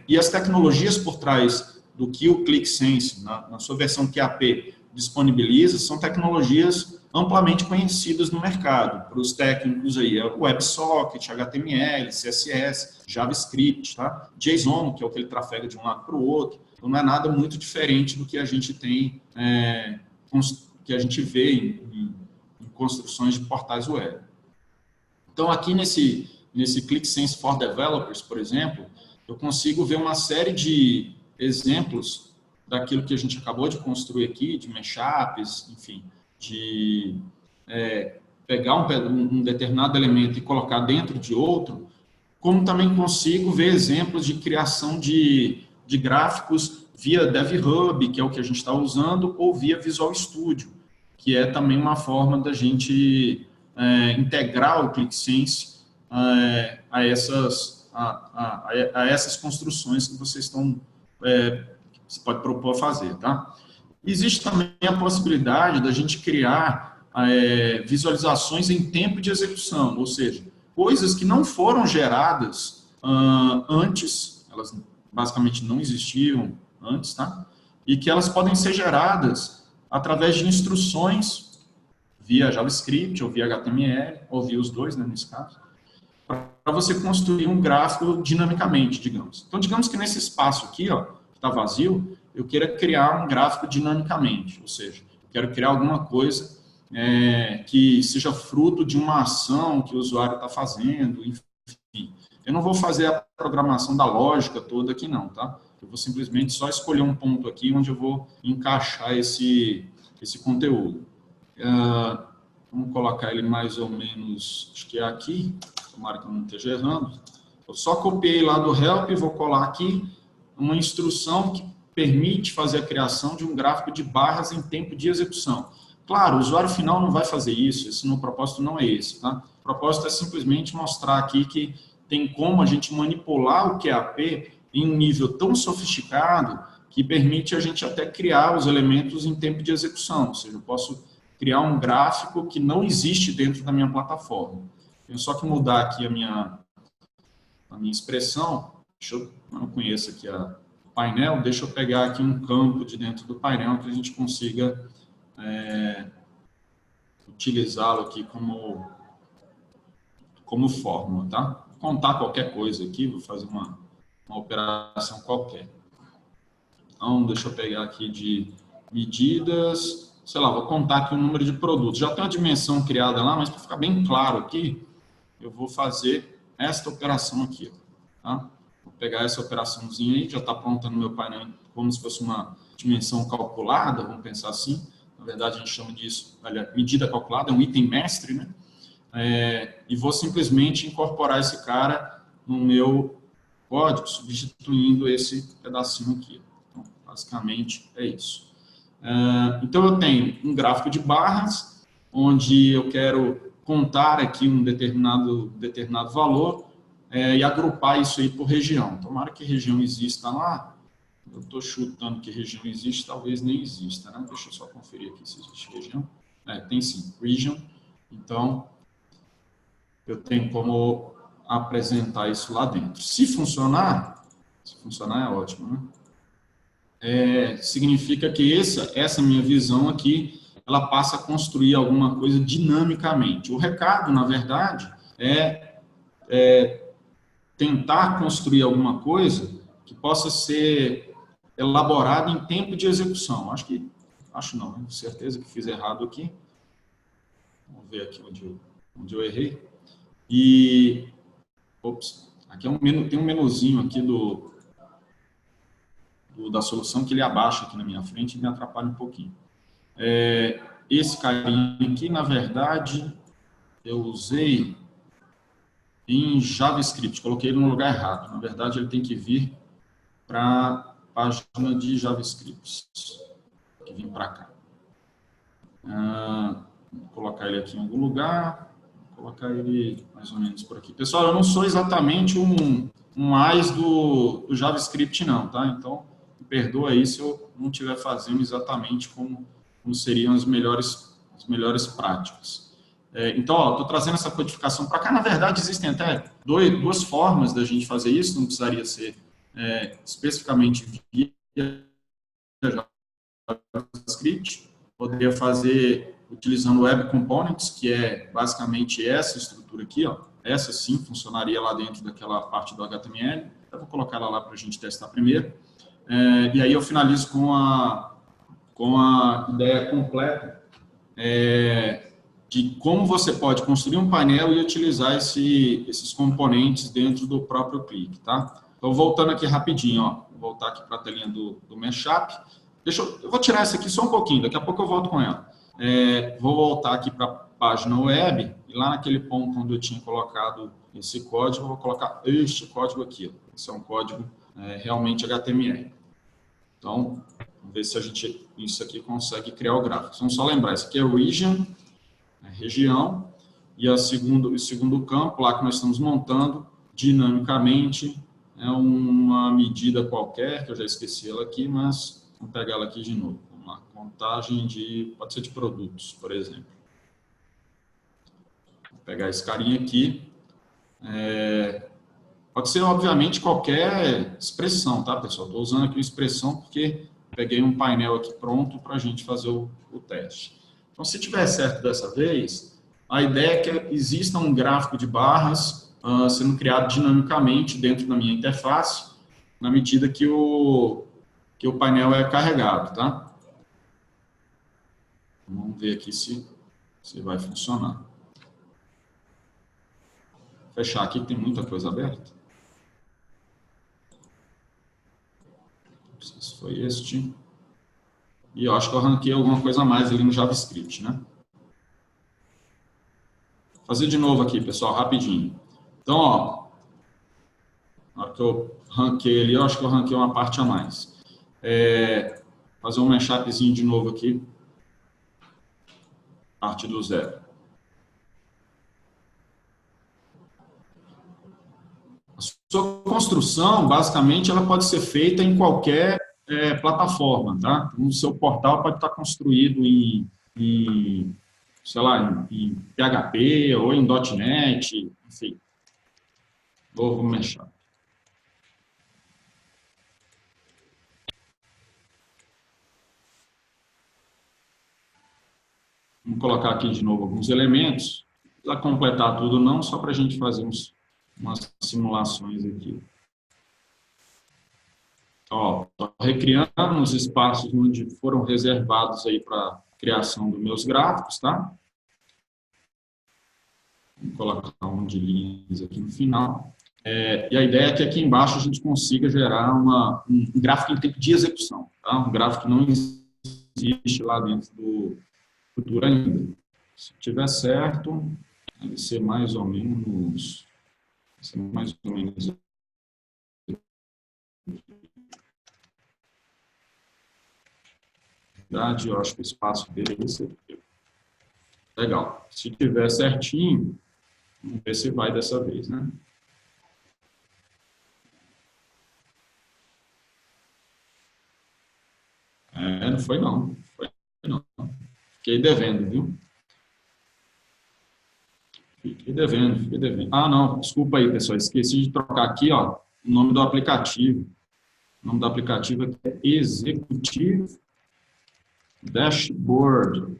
E as tecnologias por trás do que o ClickSense, na sua versão QAP, disponibiliza, são tecnologias amplamente conhecidas no mercado, para os técnicos aí, WebSocket, HTML, CSS, JavaScript, tá? JSON, que é o que ele trafega de um lado para o outro, então não é nada muito diferente do que a gente tem, que a gente vê em construções de portais web. Então, aqui nesse ClickSense for Developers, por exemplo, eu consigo ver uma série de exemplos daquilo que a gente acabou de construir aqui, de mashups, enfim, de pegar um determinado elemento e colocar dentro de outro, como também consigo ver exemplos de criação de gráficos via DevHub, que é o que a gente está usando, ou via Visual Studio, que é também uma forma da gente integrar o ClickSense a essas construções que vocês estão você pode propor fazer, tá? Existe também a possibilidade da gente criar visualizações em tempo de execução, ou seja, coisas que não foram geradas antes, elas basicamente não existiam antes, tá? E que elas podem ser geradas através de instruções via JavaScript ou via HTML, ou via os dois, né, nesse caso, para você construir um gráfico dinamicamente, digamos. Então, digamos que nesse espaço aqui, ó, que está vazio, eu queira criar um gráfico dinamicamente, ou seja, quero criar alguma coisa que seja fruto de uma ação que o usuário está fazendo, enfim. Eu não vou fazer a programação da lógica toda aqui não, tá? Eu vou simplesmente só escolher um ponto aqui onde eu vou encaixar esse conteúdo. Vamos colocar ele mais ou menos, acho que é aqui, tomara que eu não esteja errando. Eu só copiei lá do help e vou colar aqui uma instrução que permite fazer a criação de um gráfico de barras em tempo de execução. Claro, o usuário final não vai fazer isso, o propósito não é esse, tá? O propósito é simplesmente mostrar aqui que tem como a gente manipular o QAP em um nível tão sofisticado que permite a gente até criar os elementos em tempo de execução, ou seja, eu posso criar um gráfico que não existe dentro da minha plataforma. Tenho só que mudar aqui a minha expressão. Eu não conheço aqui o painel, deixa eu pegar aqui um campo de dentro do painel que a gente consiga utilizá-lo aqui como fórmula, tá? Vou contar qualquer coisa aqui, vou fazer uma operação qualquer. Então, deixa eu pegar aqui de medidas, sei lá, vou contar aqui o número de produtos. Já tem uma dimensão criada lá, mas para ficar bem claro aqui, eu vou fazer esta operação aqui, tá? Vou pegar essa operaçãozinha aí, já está pronta no meu painel, como se fosse uma dimensão calculada, vamos pensar assim. Na verdade, a gente chama disso, medida calculada, é um item mestre, né? E vou simplesmente incorporar esse cara no meu código, substituindo esse pedacinho aqui. Então, basicamente, é isso. Então, eu tenho um gráfico de barras, onde eu quero contar aqui um determinado valor e agrupar isso aí por região. Tomara que região exista lá. Eu estou chutando que região existe, talvez nem exista, né? Deixa eu só conferir aqui se existe região. Tem sim, region. Então, eu tenho como apresentar isso lá dentro. Se funcionar é ótimo, né? Significa que essa minha visão aqui, ela passa a construir alguma coisa dinamicamente. O recado, na verdade, é tentar construir alguma coisa que possa ser elaborada em tempo de execução. Acho não, né? Certeza que fiz errado aqui. Vamos ver aqui onde eu errei. Aqui tem um menuzinho aqui da solução que ele abaixa aqui na minha frente e me atrapalha um pouquinho. Esse carinha aqui, na verdade, eu usei em JavaScript, coloquei ele no lugar errado. Na verdade, ele tem que vir para a página de JavaScript, que vem para cá. Vou colocar ele aqui em algum lugar, vou colocar ele mais ou menos por aqui. Pessoal, eu não sou exatamente um AIS do JavaScript, não, tá? Então, me perdoa aí se eu não estiver fazendo exatamente como seriam as melhores práticas. Então, estou trazendo essa codificação para cá. Na verdade, existem até duas formas da gente fazer isso, não precisaria ser especificamente via JavaScript. Poderia fazer utilizando Web Components, que é basicamente essa estrutura aqui, ó. Essa sim funcionaria lá dentro daquela parte do HTML. Eu vou colocar ela lá para a gente testar primeiro. E aí eu finalizo com a ideia completa de como você pode construir um painel e utilizar esses componentes dentro do próprio clique, tá? Então, voltando aqui rapidinho, ó, vou voltar aqui para a telinha do Mashup. Eu vou tirar essa aqui só um pouquinho, daqui a pouco eu volto com ela. Vou voltar aqui para a página web, e lá naquele ponto onde eu tinha colocado esse código, eu vou colocar este código aqui. Ó. Esse é um código realmente HTML. Então, vamos ver se a gente, isso aqui, consegue criar o gráfico. Vamos só lembrar, isso aqui é region, região, e o segundo campo, lá que nós estamos montando, dinamicamente, é uma medida qualquer, que eu já esqueci ela aqui, mas vamos pegar ela aqui de novo. Vamos lá, contagem pode ser de produtos, por exemplo. Vou pegar esse carinha aqui. Pode ser, obviamente, qualquer expressão, tá, pessoal? Estou usando aqui uma expressão porque peguei um painel aqui pronto para a gente fazer o teste. Então, se tiver certo dessa vez, a ideia é que exista um gráfico de barras sendo criado dinamicamente dentro da minha interface, na medida que o painel é carregado, tá? Vamos ver aqui se vai funcionar. Vou fechar aqui, que tem muita coisa aberta. Não sei se foi este. E eu acho que eu arranquei alguma coisa a mais ali no JavaScript, né? Vou fazer de novo aqui, pessoal, rapidinho. Então, ó, na hora que eu ranquei ali, eu acho que eu ranquei uma parte a mais. Fazer um mashupzinho de novo aqui. Parte do zero. A sua construção, basicamente, ela pode ser feita em qualquer plataforma, tá? O seu portal pode estar construído sei lá, em PHP ou em .NET, enfim. Vou mexer. Vamos colocar aqui de novo alguns elementos. Não precisa completar tudo não, só para a gente fazer umas simulações aqui. Estou recriando os espaços onde foram reservados aí para criação dos meus gráficos, tá? Vou colocar um de linhas aqui no final. E a ideia é que aqui embaixo a gente consiga gerar um gráfico em tempo de execução. tá? Um gráfico que não existe lá dentro do futuro ainda. Se tiver certo, deve ser mais ou menos... Eu acho que o espaço dele vai ser legal. Se tiver certinho, vamos ver se vai dessa vez, né? Não foi não. Fiquei devendo, viu? Fiquei devendo. Ah, não, desculpa aí, pessoal. Esqueci de trocar aqui, ó, o nome do aplicativo. O nome do aplicativo aqui é Executive Dashboard.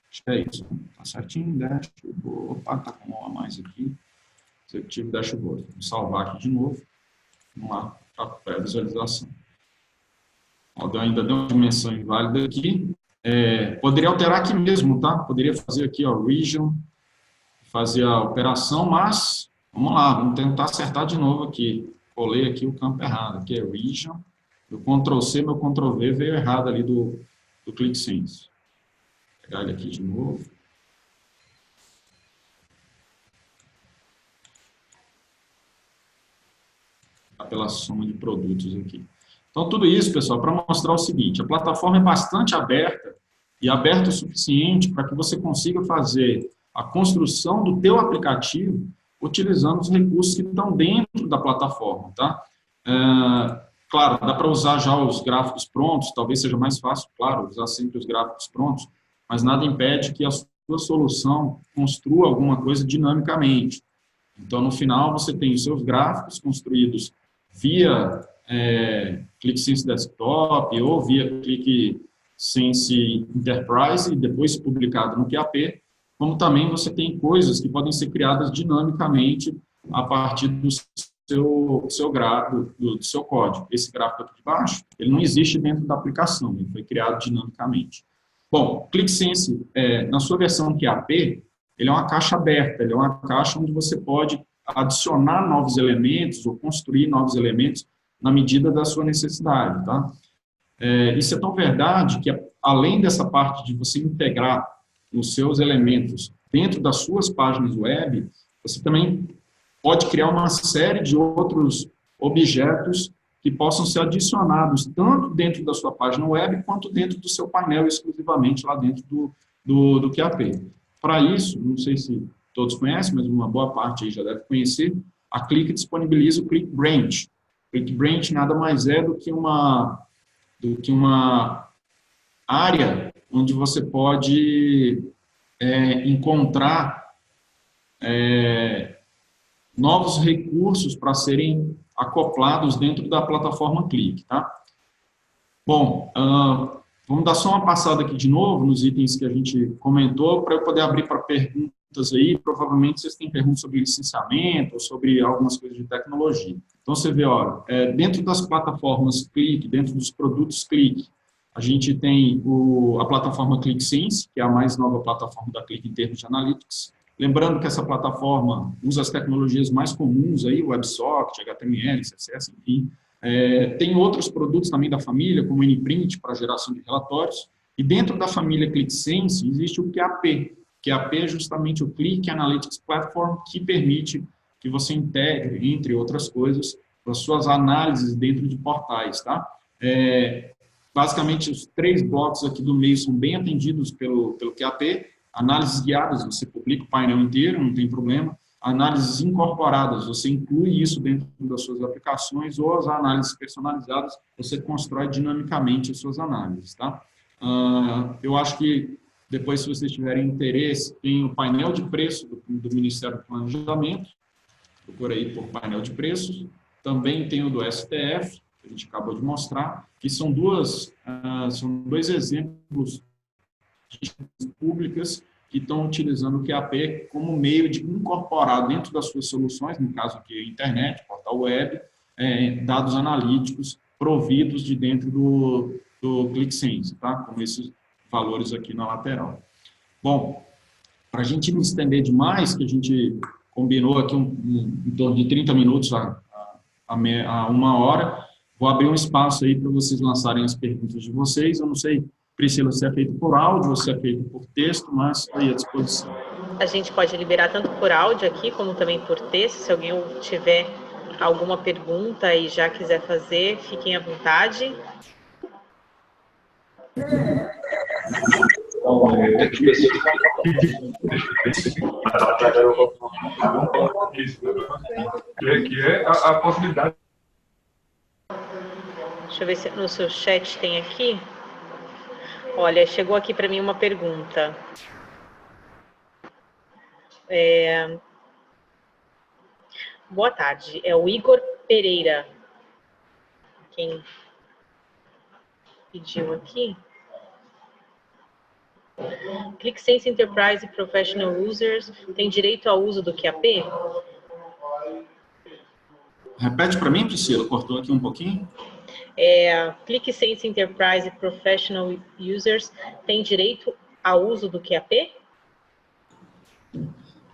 Acho que é isso. Tá certinho, Dashboard. Opa, tá com um a mais aqui. Executive Dashboard. Vou salvar aqui de novo. Vamos lá, para a pré-visualização. Ainda deu uma dimensão inválida aqui. Poderia alterar aqui mesmo, tá? Poderia fazer aqui, ó, Region, fazer a operação, mas vamos lá, vamos tentar acertar de novo aqui. Colei aqui o campo errado, aqui é Region. Meu Ctrl+C, meu Ctrl+V veio errado ali do ClickSense. Vou pegar ele aqui de novo. Pela soma de produtos aqui. Então, tudo isso, pessoal, para mostrar o seguinte, a plataforma é bastante aberta e aberta o suficiente para que você consiga fazer a construção do teu aplicativo utilizando os recursos que estão dentro da plataforma, tá? Claro, dá para usar já os gráficos prontos, talvez seja mais fácil, claro, usar sempre os gráficos prontos, mas nada impede que a sua solução construa alguma coisa dinamicamente. Então, no final, você tem os seus gráficos construídos via ClickSense Desktop ou via ClickSense Enterprise e depois publicado no QAP, como também você tem coisas que podem ser criadas dinamicamente a partir do seu código. Esse gráfico aqui de baixo, ele não existe dentro da aplicação, ele foi criado dinamicamente. Bom, ClickSense, na sua versão QAP, ele é uma caixa aberta, ele é uma caixa onde você pode adicionar novos elementos ou construir novos elementos na medida da sua necessidade, tá? Isso é tão verdade que, além dessa parte de você integrar os seus elementos dentro das suas páginas web, você também pode criar uma série de outros objetos que possam ser adicionados tanto dentro da sua página web quanto dentro do seu painel exclusivamente lá dentro do QAP. Para isso, não sei se todos conhecem, mas uma boa parte aí já deve conhecer, a Click disponibiliza o Click Branch. Click Branch nada mais é do que uma área onde você pode encontrar novos recursos para serem acoplados dentro da plataforma Click, tá? Bom, vamos dar só uma passada aqui de novo nos itens que a gente comentou para eu poder abrir para perguntas aí. Provavelmente vocês têm perguntas sobre licenciamento ou sobre algumas coisas de tecnologia. Então, você vê, ó, dentro das plataformas Click, dentro dos produtos Click, a gente tem a plataforma ClickSense, que é a mais nova plataforma da Click em termos de Analytics. Lembrando que essa plataforma usa as tecnologias mais comuns, aí, WebSocket, HTML, CSS, enfim. Tem outros produtos também da família, como o Nprint, para geração de relatórios. E dentro da família ClickSense existe o QAP. QAP é justamente o Click Analytics Platform, que permite que você integre, entre outras coisas, as suas análises dentro de portais, tá? Basicamente, os 3 blocos aqui do meio são bem atendidos pelo QAP. Análises guiadas, você publica o painel inteiro, não tem problema. Análises incorporadas, você inclui isso dentro das suas aplicações, ou as análises personalizadas, você constrói dinamicamente as suas análises, tá? Eu acho que depois, se vocês tiverem interesse, tem o painel de preço do Ministério do Planejamento, procura aí por painel de preços. Também tem o do STF, que a gente acabou de mostrar, que são dois exemplos de públicas que estão utilizando o QAP como meio de incorporar dentro das suas soluções, no caso aqui a internet, portal web, dados analíticos providos de dentro do ClickSense, tá? Com esses valores aqui na lateral. Bom, para a gente não estender demais, que a gente combinou aqui em torno de 30 minutos a 1 hora, Vou abrir um espaço aí para vocês lançarem as perguntas de vocês. Eu não sei, Priscila, se é feito por áudio ou se é feito por texto, mas estou aí à disposição. A gente pode liberar tanto por áudio aqui, como também por texto. Se alguém tiver alguma pergunta e já quiser fazer, fiquem à vontade. Que é a possibilidade. Deixa eu ver se no seu chat tem aqui. Olha, chegou aqui para mim uma pergunta. Boa tarde, é o Igor Pereira. Quem pediu aqui? ClickSense Enterprise Professional Users tem direito ao uso do QAP? Repete para mim, Priscila, cortou aqui um pouquinho. ClickSense Enterprise Professional Users tem direito ao uso do QAP?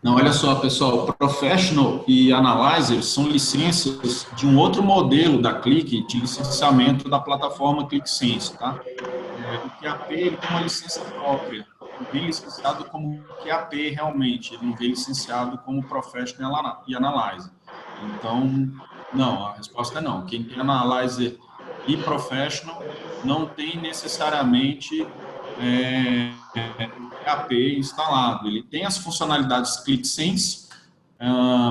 Não, olha só, pessoal, Professional e Analyzer são licenças de um outro modelo da Click, de licenciamento da plataforma ClickSense, tá? O QAP, ele tem uma licença própria, ele vem licenciado como QAP realmente, ele não vem licenciado como Professional e Analyzer. Então, não, a resposta é não. Quem tem Analyzer e Professional não tem necessariamente QAP instalado. Ele tem as funcionalidades ClickSense,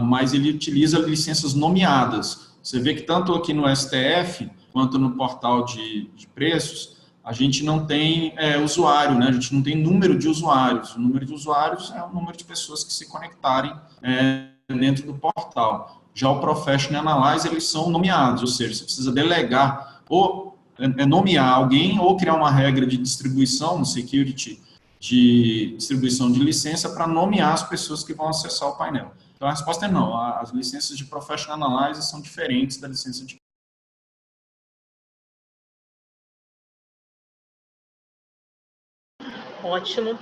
mas ele utiliza licenças nomeadas. Você vê que tanto aqui no STF, quanto no portal de preços, a gente não tem usuário, né? A gente não tem número de usuários. O número de usuários é o número de pessoas que se conectarem dentro do portal. Já o Professional e Analyzer, eles são nomeados, ou seja, você precisa delegar ou nomear alguém ou criar uma regra de distribuição no security de distribuição de licença para nomear as pessoas que vão acessar o painel. Então, a resposta é não. As licenças de Professional Analyzer são diferentes da licença de... Ótimo.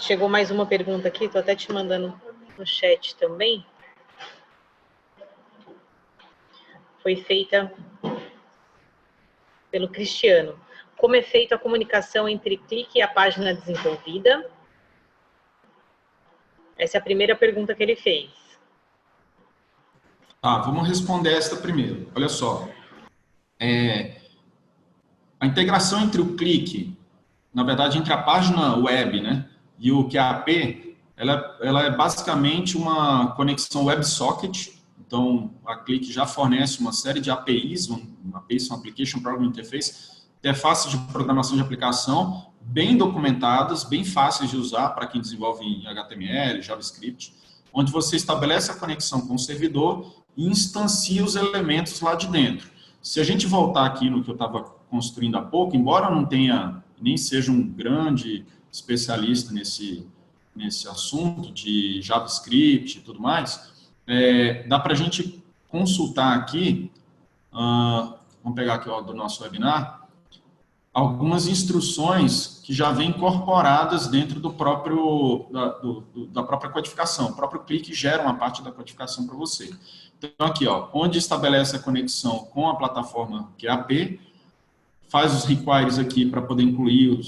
Chegou mais uma pergunta aqui, estou até te mandando no chat também. Foi feita pelo Cristiano. Como é feita a comunicação entre clique e a página desenvolvida? Essa é a primeira pergunta que ele fez. Vamos responder esta primeiro. Olha só. A integração entre o clique, na verdade, entre a página web, né, e o QAP, ela é basicamente uma conexão WebSocket. Então, a Click já fornece uma série de APIs, APIs são Application Programming Interface, interfaces de programação de aplicação, bem documentadas, bem fáceis de usar para quem desenvolve em HTML, JavaScript, onde você estabelece a conexão com o servidor e instancia os elementos lá de dentro. Se a gente voltar aqui no que eu estava construindo há pouco, embora eu não tenha, nem seja um grande especialista nesse assunto de JavaScript e tudo mais, dá para a gente consultar aqui, vamos pegar aqui do nosso webinar, algumas instruções que já vêm incorporadas dentro do próprio, da própria codificação. O próprio Click gera uma parte da codificação para você. Então, aqui, onde estabelece a conexão com a plataforma QAP, faz os requires aqui para poder incluir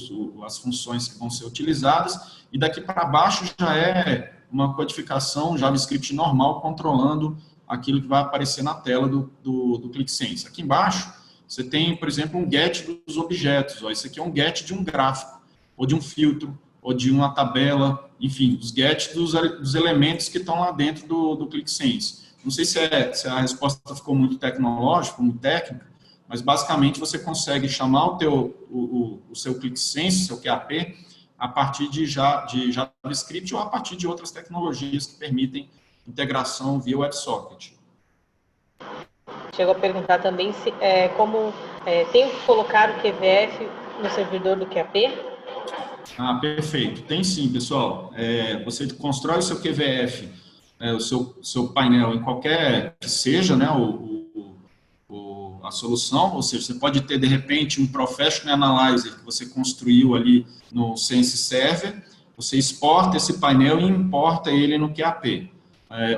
as funções que vão ser utilizadas, e daqui para baixo já é uma codificação JavaScript normal, controlando aquilo que vai aparecer na tela do ClickSense. Aqui embaixo, você tem, por exemplo, um get dos objetos. Isso aqui é um get de um gráfico, ou de um filtro, ou de uma tabela, enfim, os get dos elementos que estão lá dentro do ClickSense. Não sei se a resposta ficou muito tecnológica, muito técnica, mas basicamente você consegue chamar o seu ClickSense, o seu QAP, a partir de JavaScript ou a partir de outras tecnologias que permitem integração via WebSocket. Chegou a perguntar também se tem que colocar o QVF no servidor do QAP? Perfeito. Tem sim, pessoal. Você constrói o seu QVF, o seu painel em qualquer que seja, né, a solução, ou seja, você pode ter, de repente, um Professional Analyzer que você construiu ali no Sense Server, você exporta esse painel e importa ele no QAP.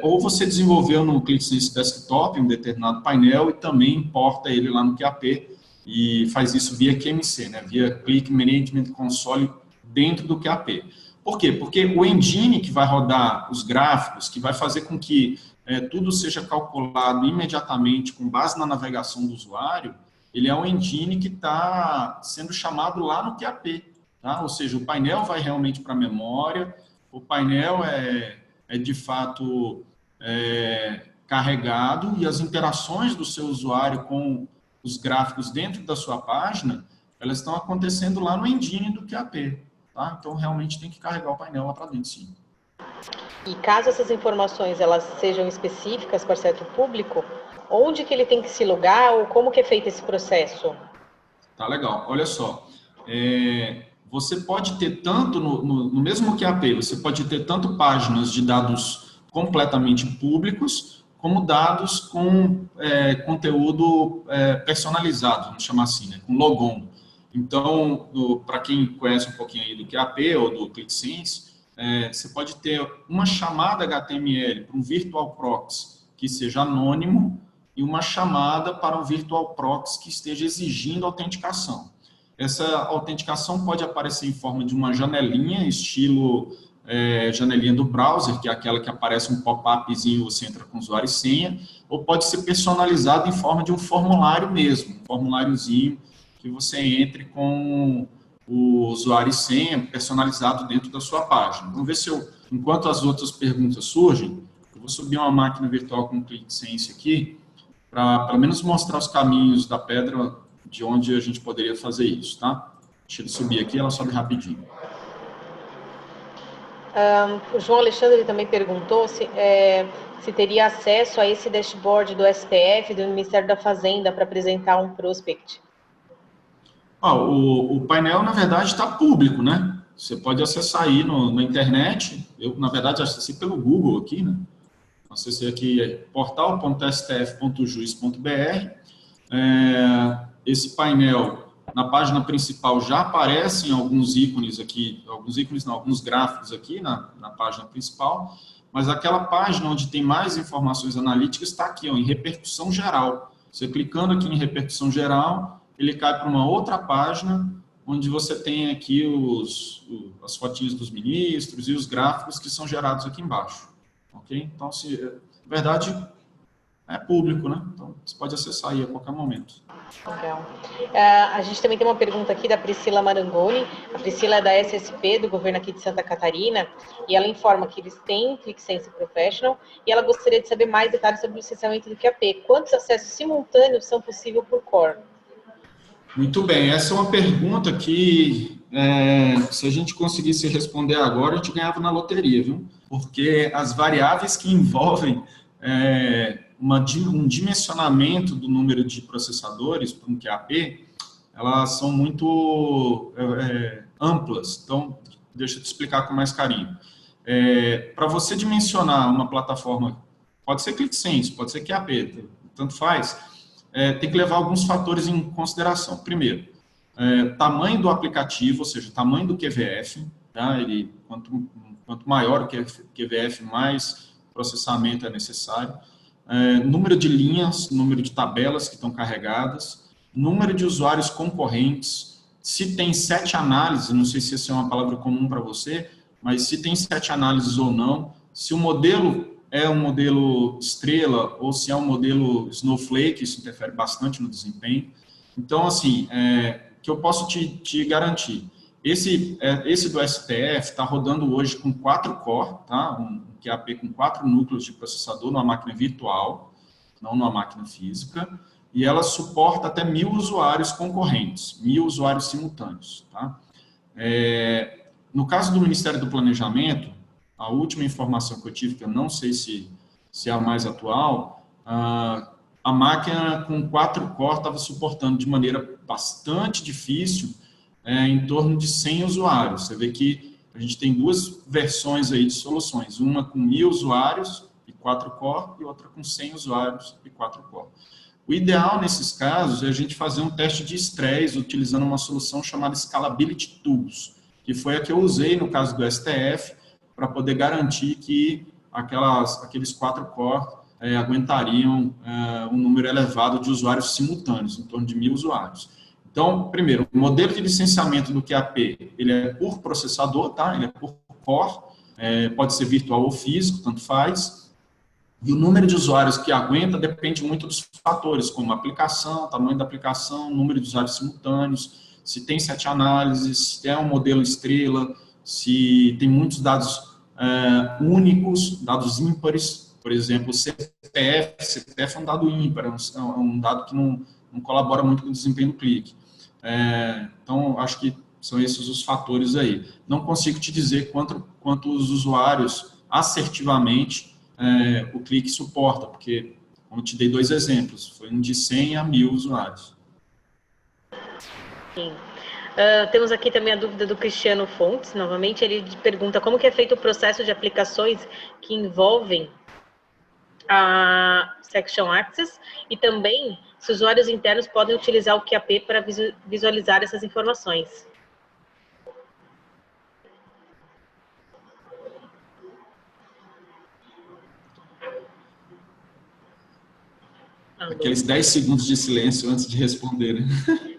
ou você desenvolveu no ClickSense Desktop um determinado painel e também importa ele lá no QAP e faz isso via QMC, né, via Click Management Console dentro do QAP. Por quê? Porque o engine que vai rodar os gráficos, que vai fazer com que tudo seja calculado imediatamente com base na navegação do usuário, ele é um engine que está sendo chamado lá no QAP. Tá? Ou seja, o painel vai realmente para a memória, o painel é de fato carregado e as interações do seu usuário com os gráficos dentro da sua página, elas estão acontecendo lá no engine do QAP. Tá? Então, realmente tem que carregar o painel lá para dentro, sim. E caso essas informações elas sejam específicas para certo público, onde que ele tem que se logar ou como que é feito esse processo? Tá legal. Olha só, você pode ter tanto, no mesmo QAP, você pode ter tanto páginas de dados completamente públicos, como dados com conteúdo personalizado, vamos chamar assim, né, com logon. Então, para quem conhece um pouquinho aí do QAP ou do ClickSense, você pode ter uma chamada HTML para um virtual proxy que seja anônimo e uma chamada para um virtual proxy que esteja exigindo autenticação. Essa autenticação pode aparecer em forma de uma janelinha, estilo janelinha do browser, que é aquela que aparece um pop-upzinho, você entra com usuário e senha, ou pode ser personalizado em forma de um formulário mesmo, um formuláriozinho que você entre com o usuário e senha personalizado dentro da sua página. Vamos ver se enquanto as outras perguntas surgem, eu vou subir uma máquina virtual com o ClickSense aqui, para pelo menos mostrar os caminhos da pedra de onde a gente poderia fazer isso, tá? Deixa ele subir aqui, ela sobe rapidinho. O João Alexandre também perguntou se teria acesso a esse dashboard do STF, do Ministério da Fazenda, para apresentar um prospect. O painel, na verdade, está público, né? Você pode acessar aí na internet. Eu, na verdade, acessei pelo Google aqui, né? Acessei aqui portal.stf.juiz.br. Esse painel, na página principal, já aparecem alguns ícones aqui, alguns gráficos aqui na página principal, mas aquela página onde tem mais informações analíticas está aqui, ó, em repercussão geral. Você clicando aqui em repercussão geral, ele cai para uma outra página, onde você tem aqui as fotinhas dos ministros e os gráficos que são gerados aqui embaixo. Ok? Então, na verdade, é público, né? Então, você pode acessar aí a qualquer momento. Legal. A gente também tem uma pergunta aqui da Priscila Marangoni. A Priscila é da SSP, do governo aqui de Santa Catarina, e ela informa que eles têm ClickSense Professional, e ela gostaria de saber mais detalhes sobre o licenciamento do QAP. Quantos acessos simultâneos são possíveis por core? Muito bem, essa é uma pergunta que, se a gente conseguisse responder agora, a gente ganhava na loteria, viu? Porque as variáveis que envolvem um dimensionamento do número de processadores para um QAP, elas são muito amplas. Então, deixa eu te explicar com mais carinho. Para você dimensionar uma plataforma, pode ser ClickSense, pode ser QAP, tanto faz, tem que levar alguns fatores em consideração. Primeiro, tamanho do aplicativo, ou seja, tamanho do QVF. Tá? Quanto maior o QVF, mais processamento é necessário. Número de linhas, número de tabelas que estão carregadas, número de usuários concorrentes, se tem 7 análises, não sei se essa é uma palavra comum para você, mas se tem 7 análises ou não, se o modelo é um modelo estrela ou se é um modelo Snowflake, isso interfere bastante no desempenho. Então, assim, que eu posso te garantir, esse do STF está rodando hoje com 4 core, tá? Um QAP com 4 núcleos de processador numa máquina virtual, não numa máquina física, e ela suporta até 1000 usuários concorrentes, 1000 usuários simultâneos. Tá? No caso do Ministério do Planejamento, a última informação que eu tive, que eu não sei se é a mais atual, a máquina com 4 core estava suportando de maneira bastante difícil, em torno de 100 usuários. Você vê que a gente tem 2 versões aí de soluções, uma com 1000 usuários e 4 core, e outra com 100 usuários e 4 core. O ideal nesses casos é a gente fazer um teste de estresse utilizando uma solução chamada Scalability Tools, que foi a que eu usei no caso do STF, para poder garantir que aqueles 4 core aguentariam um número elevado de usuários simultâneos, em torno de 1.000 usuários. Então, primeiro, o modelo de licenciamento do QAP, ele é por processador, tá? Ele é por core, pode ser virtual ou físico, tanto faz. E o número de usuários que aguenta depende muito dos fatores, como a aplicação, tamanho da aplicação, número de usuários simultâneos, se tem 7 análises, se é um modelo estrela, se tem muitos dados únicos, dados ímpares, por exemplo, CPF é um dado ímpar, é um dado que não colabora muito com o desempenho do clique. Então, acho que são esses os fatores aí. Não consigo te dizer quantos usuários assertivamente o clique suporta, porque, como eu te dei 2 exemplos, foi um de 100 a 1.000 usuários. Sim. Temos aqui também a dúvida do Cristiano Fontes, novamente, ele pergunta como que é feito o processo de aplicações que envolvem a Section Access e também se usuários internos podem utilizar o QAP para visualizar essas informações. Aqueles 10 segundos de silêncio antes de responder, né?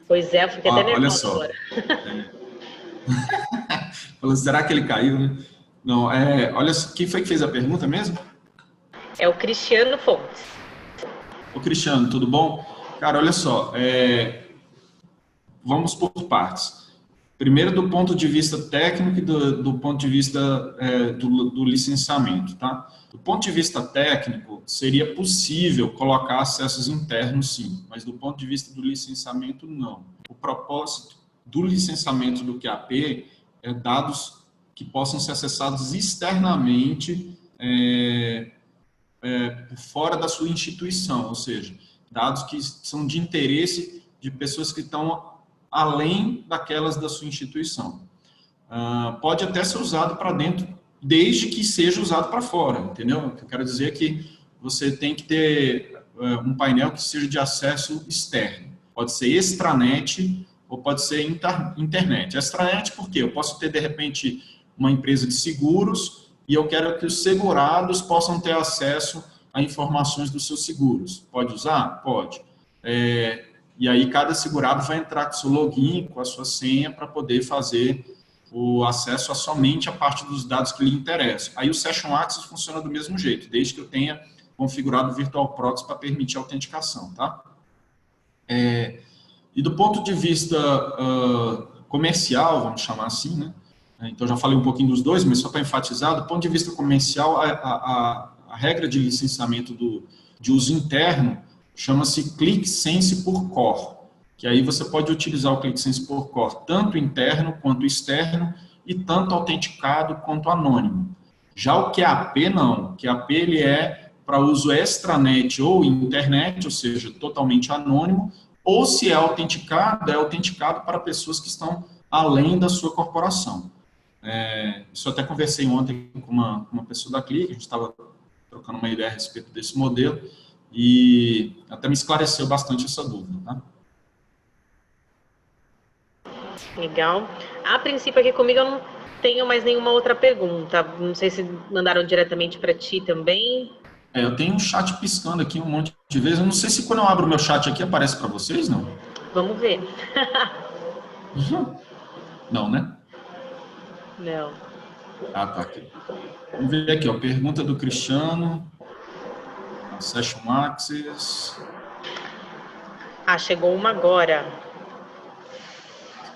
Pois é, eu fiquei até nervosa olha só. agora. Falando, será que ele caiu, né? Não, olha só, quem foi que fez a pergunta mesmo? É o Cristiano Fontes. Ô, Cristiano, tudo bom? Cara, olha só, vamos por partes. Primeiro, do ponto de vista técnico e do ponto de vista do licenciamento, tá? Do ponto de vista técnico, seria possível colocar acessos internos, sim, mas do ponto de vista do licenciamento, não. O propósito do licenciamento do QAP é dados que possam ser acessados externamente fora da sua instituição, ou seja, dados que são de interesse de pessoas que estão além daquelas da sua instituição. Pode até ser usado para dentro, desde que seja usado para fora, entendeu? O que eu quero dizer é que você tem que ter um painel que seja de acesso externo. Pode ser extranet ou pode ser internet. Extranet por quê? Eu posso ter, de repente, uma empresa de seguros e eu quero que os segurados possam ter acesso a informações dos seus seguros. Pode usar? Pode. E aí cada segurado vai entrar com seu login, com a sua senha, para poder fazer o acesso a somente a parte dos dados que lhe interessam. Aí o Session Access funciona do mesmo jeito, desde que eu tenha configurado o Virtual Proxy para permitir a autenticação, tá? E do ponto de vista comercial, vamos chamar assim, né? Então, já falei um pouquinho dos dois, mas só para enfatizar, do ponto de vista comercial, a regra de licenciamento de uso interno chama-se ClickSense por Core, que aí você pode utilizar o ClickSense por Core tanto interno quanto externo e tanto autenticado quanto anônimo. Já o QAP não. O QAP ele é para uso extranet ou internet, ou seja, totalmente anônimo, ou se é autenticado para pessoas que estão além da sua corporação. Isso eu até conversei ontem com uma pessoa da Click, a gente estava trocando uma ideia a respeito desse modelo, e até me esclareceu bastante essa dúvida, tá? Legal. A princípio aqui comigo eu não tenho mais nenhuma outra pergunta. Não sei se mandaram diretamente para ti também. Eu tenho um chat piscando aqui um monte de vezes. Eu não sei se quando eu abro o meu chat aqui aparece para vocês, não? Vamos ver. Não, né? Não. Ah, tá aqui. Vamos ver aqui, ó. Pergunta do Cristiano. Session Access. Chegou uma agora.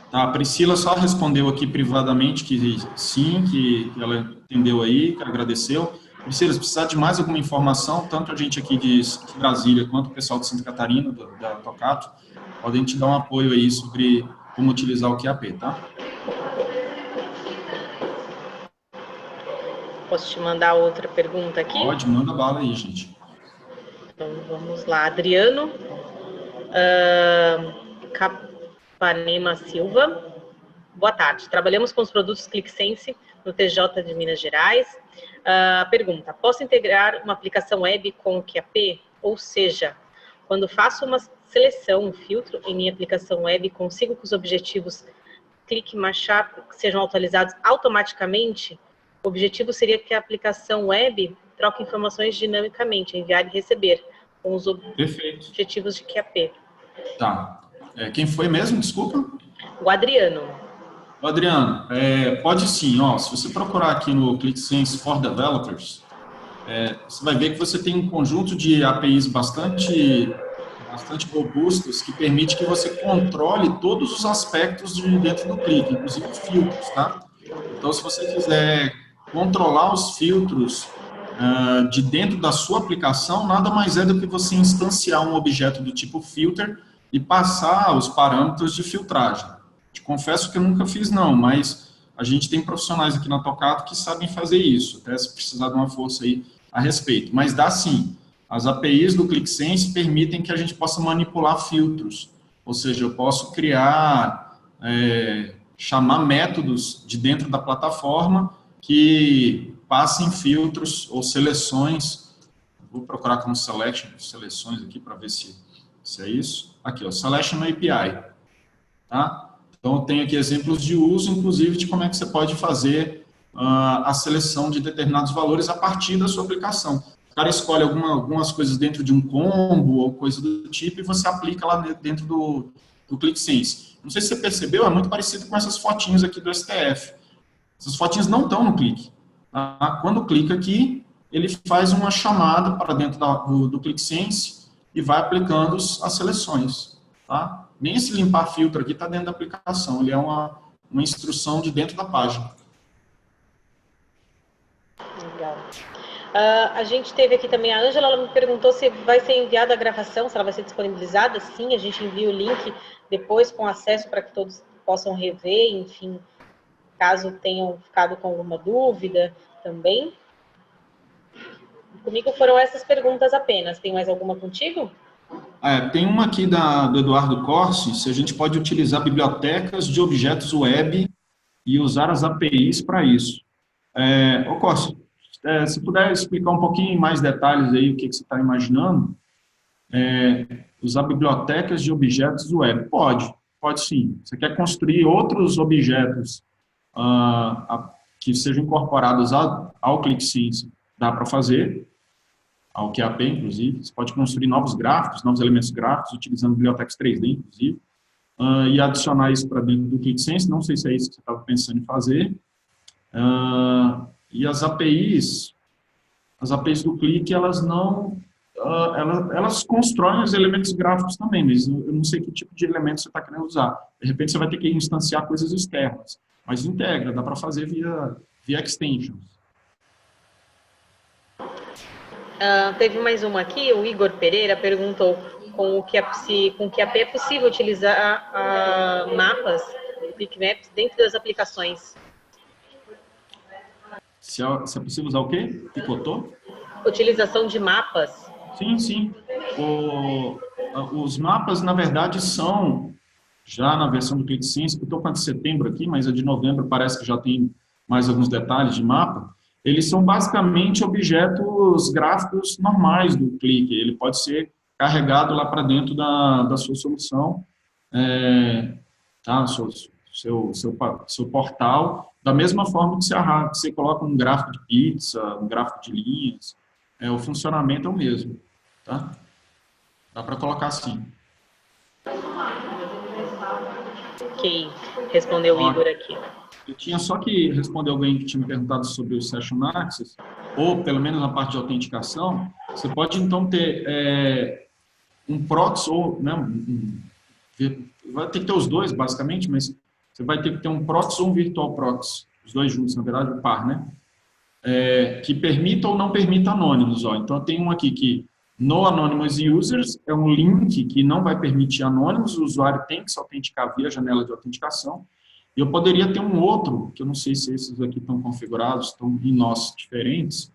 Tá, a Priscila só respondeu aqui privadamente que sim, que ela entendeu aí, que agradeceu. Priscila, se precisar de mais alguma informação, tanto a gente aqui de Brasília quanto o pessoal de Santa Catarina, da Tocato, podem te dar um apoio aí sobre como utilizar o QAP, tá? Posso te mandar outra pergunta aqui? Pode, manda bala aí, gente. Então, vamos lá. Adriano Capanema Silva. Boa tarde. Trabalhamos com os produtos ClickSense no TJ de Minas Gerais. Pergunta: posso integrar uma aplicação web com o QAP? Ou seja, quando faço uma seleção, um filtro em minha aplicação web, consigo que os objetivos Click Mashup sejam atualizados automaticamente? O objetivo seria que a aplicação web troca informações dinamicamente, enviar e receber, com os Perfeito. objetivos de QAP. Tá. Quem foi mesmo? Desculpa. O Adriano. O Adriano, pode sim. Ó, se você procurar aqui no ClickSense for Developers, você vai ver que você tem um conjunto de APIs bastante robustos que permite que você controle todos os aspectos de dentro do Click, inclusive filtros, tá? Então, se você quiser controlar os filtros de dentro da sua aplicação, nada mais é do que você instanciar um objeto do tipo filter e passar os parâmetros de filtragem. Te confesso que eu nunca fiz não, mas a gente tem profissionais aqui na Tocato que sabem fazer isso, até se precisar de uma força aí a respeito. Mas dá sim. As APIs do ClickSense permitem que a gente possa manipular filtros. Ou seja, eu posso criar, chamar métodos de dentro da plataforma que passem filtros ou seleções. Vou procurar como seleções aqui para ver se é isso. Aqui, ó, Selection API. Tá? Então, eu tenho aqui exemplos de uso, inclusive, de como é que você pode fazer a seleção de determinados valores a partir da sua aplicação. O cara escolhe algumas coisas dentro de um combo ou coisa do tipo e você aplica lá dentro do ClickSense. Não sei se você percebeu, é muito parecido com essas fotinhas aqui do STF. Essas fotinhas não estão no Click. Tá? Quando clica aqui, ele faz uma chamada para dentro do ClickSense e vai aplicando as seleções. Tá? Nem esse limpar filtro aqui está dentro da aplicação, ele é uma instrução de dentro da página. Legal. A gente teve aqui também a Ângela, ela me perguntou se vai ser enviada a gravação, se ela vai ser disponibilizada. Sim, a gente envia o link depois com acesso para que todos possam rever, enfim, caso tenham ficado com alguma dúvida também. Comigo foram essas perguntas apenas. Tem mais alguma contigo? Tem uma aqui do Eduardo Corsi, se a gente pode utilizar bibliotecas de objetos web e usar as APIs para isso. Ô Corsi, se puder explicar um pouquinho mais detalhes aí, o que você está imaginando, usar bibliotecas de objetos web. Pode sim. Você quer construir outros objetos que sejam incorporados ao ClickSense, dá para fazer, ao QAP, inclusive. Você pode construir novos gráficos, novos elementos gráficos, utilizando bibliotecas 3D, inclusive, e adicionar isso para dentro do ClickSense. Não sei se é isso que você estava pensando em fazer. E as APIs do Click, elas não... elas constroem os elementos gráficos também, mas eu não sei que tipo de elemento você está querendo usar. De repente, você vai ter que instanciar coisas externas, mas integra, dá para fazer via extensions. Teve mais uma aqui, o Igor Pereira perguntou com o QAP é possível utilizar mapas, Clickmaps, dentro das aplicações. Se é possível usar o quê? Picotou? Utilização de mapas. Sim. Os mapas, na verdade, são, já na versão do ClickSense, eu estou com a de setembro aqui, mas a de novembro parece que já tem mais alguns detalhes de mapa. Eles são basicamente objetos gráficos normais do Click. Ele pode ser carregado lá para dentro da sua solução, seu portal, da mesma forma que você coloca um gráfico de pizza, um gráfico de linhas, o funcionamento é o mesmo. Tá? Dá para colocar assim. Ok, respondeu o Igor aqui. Eu tinha só que responder alguém que tinha me perguntado sobre o Session Access, ou pelo menos na parte de autenticação. Você pode, então, ter um proxy, ou, né, vai ter que ter os dois, basicamente, mas você vai ter que ter um proxy ou um virtual proxy, os dois juntos, na verdade, o par, né? Que permita ou não permita anônimos. Ó. Então, eu tenho um aqui que, no Anonymous Users, é um link que não vai permitir anônimos, o usuário tem que se autenticar via janela de autenticação. E eu poderia ter um outro, que eu não sei se esses aqui estão configurados, estão em nós diferentes,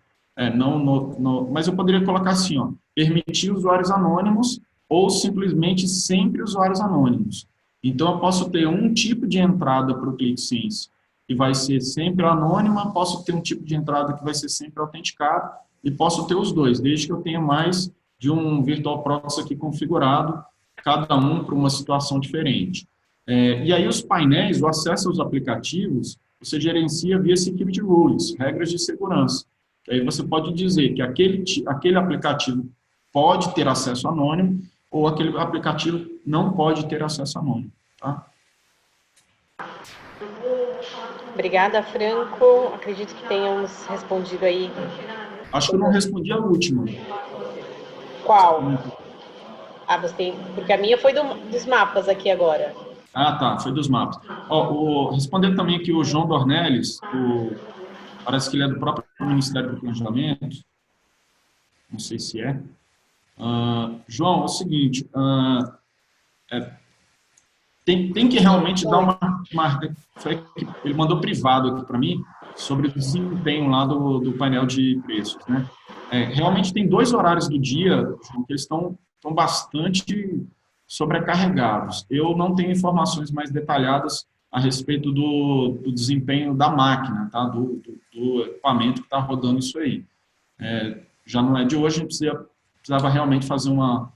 mas eu poderia colocar assim, ó, permitir usuários anônimos ou simplesmente sempre usuários anônimos. Então, eu posso ter um tipo de entrada para o ClickSense que vai ser sempre anônima, posso ter um tipo de entrada que vai ser sempre autenticado e posso ter os dois, desde que eu tenha mais de um virtual proxy aqui configurado, cada um para uma situação diferente. E aí os painéis, o acesso aos aplicativos, você gerencia via Security Rules, regras de segurança, Aí você pode dizer que aquele aplicativo pode ter acesso anônimo ou aquele aplicativo não pode ter acesso anônimo, tá? Obrigada, Franco. Acredito que tenhamos respondido aí. Acho que eu não respondi a última. Qual? Porque a minha foi dos mapas aqui agora. Ah, tá, foi dos mapas. Respondendo também aqui o João Dornelles, parece que ele é do próprio Ministério do Planejamento, não sei se é. João, é o seguinte, tem que realmente dar uma ele mandou privado aqui para mim, sobre o desempenho lá do painel de preços, né? Realmente tem 2 horários do dia, João, que eles estão bastante sobrecarregados. Eu não tenho informações mais detalhadas a respeito do desempenho da máquina, tá? do equipamento que está rodando isso aí. Já não é de hoje, a gente precisava realmente fazer um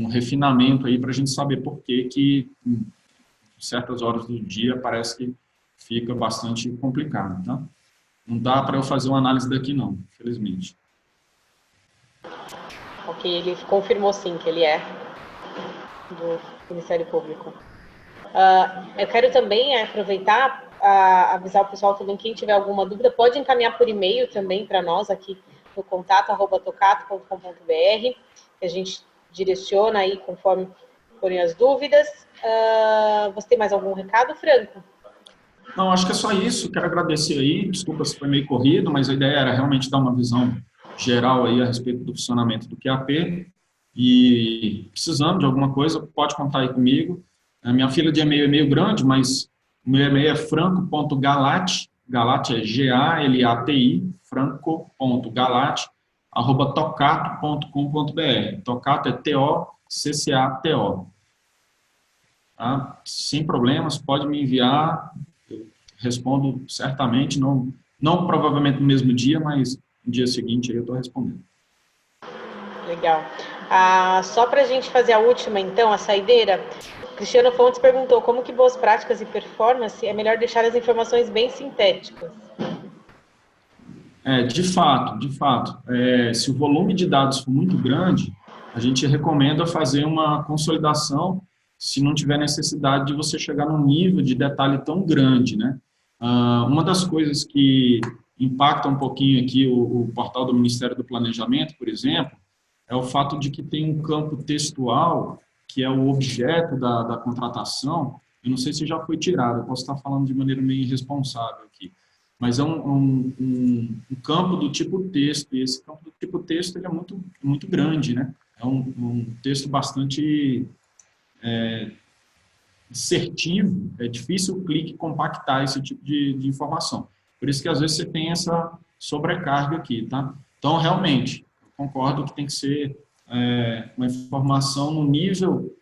refinamento aí para a gente saber por que em certas horas do dia parece que fica bastante complicado, tá? Não dá para eu fazer uma análise daqui não, infelizmente. Ok, ele confirmou sim que ele é do Ministério Público. Eu quero também aproveitar avisar o pessoal também, quem tiver alguma dúvida, pode encaminhar por e-mail também para nós aqui no contato@tocato.com.br, que a gente direciona aí conforme forem as dúvidas. Você tem mais algum recado, Franco? Não, acho que é só isso. Quero agradecer aí. Desculpa se foi meio corrido, mas a ideia era realmente dar uma visão geral aí a respeito do funcionamento do QAP. E precisando de alguma coisa, pode contar aí comigo. A minha fila de e-mail é meio grande, mas o meu e-mail é franco.galati, Galati é G-A-L-A-T-I, franco.galati@tocato.com.br. Tocato é T-O-C-C-A-T-O. Tá? Sem problemas, pode me enviar. Eu respondo certamente, não provavelmente no mesmo dia, mas no dia seguinte aí eu estou respondendo. Legal. Só para a gente fazer a última, então, a saideira, Cristiano Fontes perguntou como que boas práticas e performance é melhor deixar as informações bem sintéticas. De fato. Se o volume de dados for muito grande, a gente recomenda fazer uma consolidação se não tiver necessidade de você chegar num nível de detalhe tão grande, né? Uma das coisas que impacta um pouquinho aqui o portal do Ministério do Planejamento, por exemplo, é o fato de que tem um campo textual, que é o objeto da contratação. Eu não sei se já foi tirado, eu posso estar falando de maneira meio irresponsável aqui, mas é um campo do tipo texto, e esse campo do tipo texto ele é muito, muito grande, né? É um texto bastante assertivo, é difícil o clique compactar esse tipo de informação. Por isso que às vezes você tem essa sobrecarga aqui, tá? Então, realmente, eu concordo que tem que ser uma informação no nível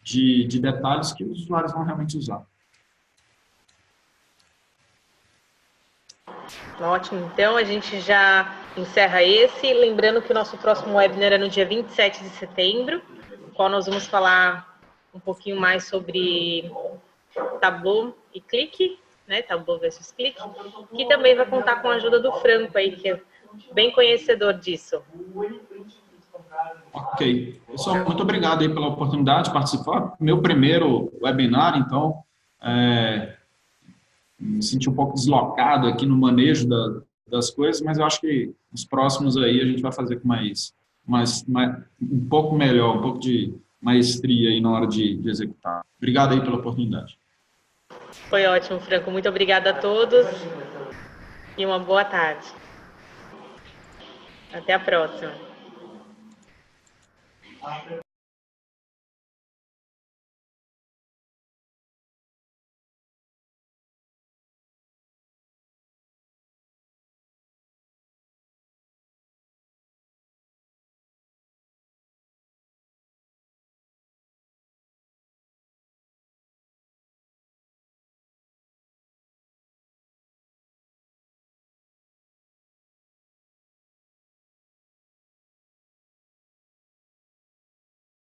de detalhes que os usuários vão realmente usar. Ótimo, então a gente já encerra esse, lembrando que o nosso próximo webinar é no dia 27 de setembro, no qual nós vamos falar um pouquinho mais sobre Tableau e Clique, né, Tableau versus Clique, que também vai contar com a ajuda do Franco aí, que é bem conhecedor disso. Ok. Pessoal, muito obrigado aí pela oportunidade de participar. Meu primeiro webinar, então, me senti um pouco deslocado aqui no manejo das coisas, mas eu acho que os próximos aí a gente vai fazer com um pouco melhor, um pouco de maestria aí na hora de executar. Obrigado aí pela oportunidade. Foi ótimo, Franco. Muito obrigada a todos e uma boa tarde. Até a próxima.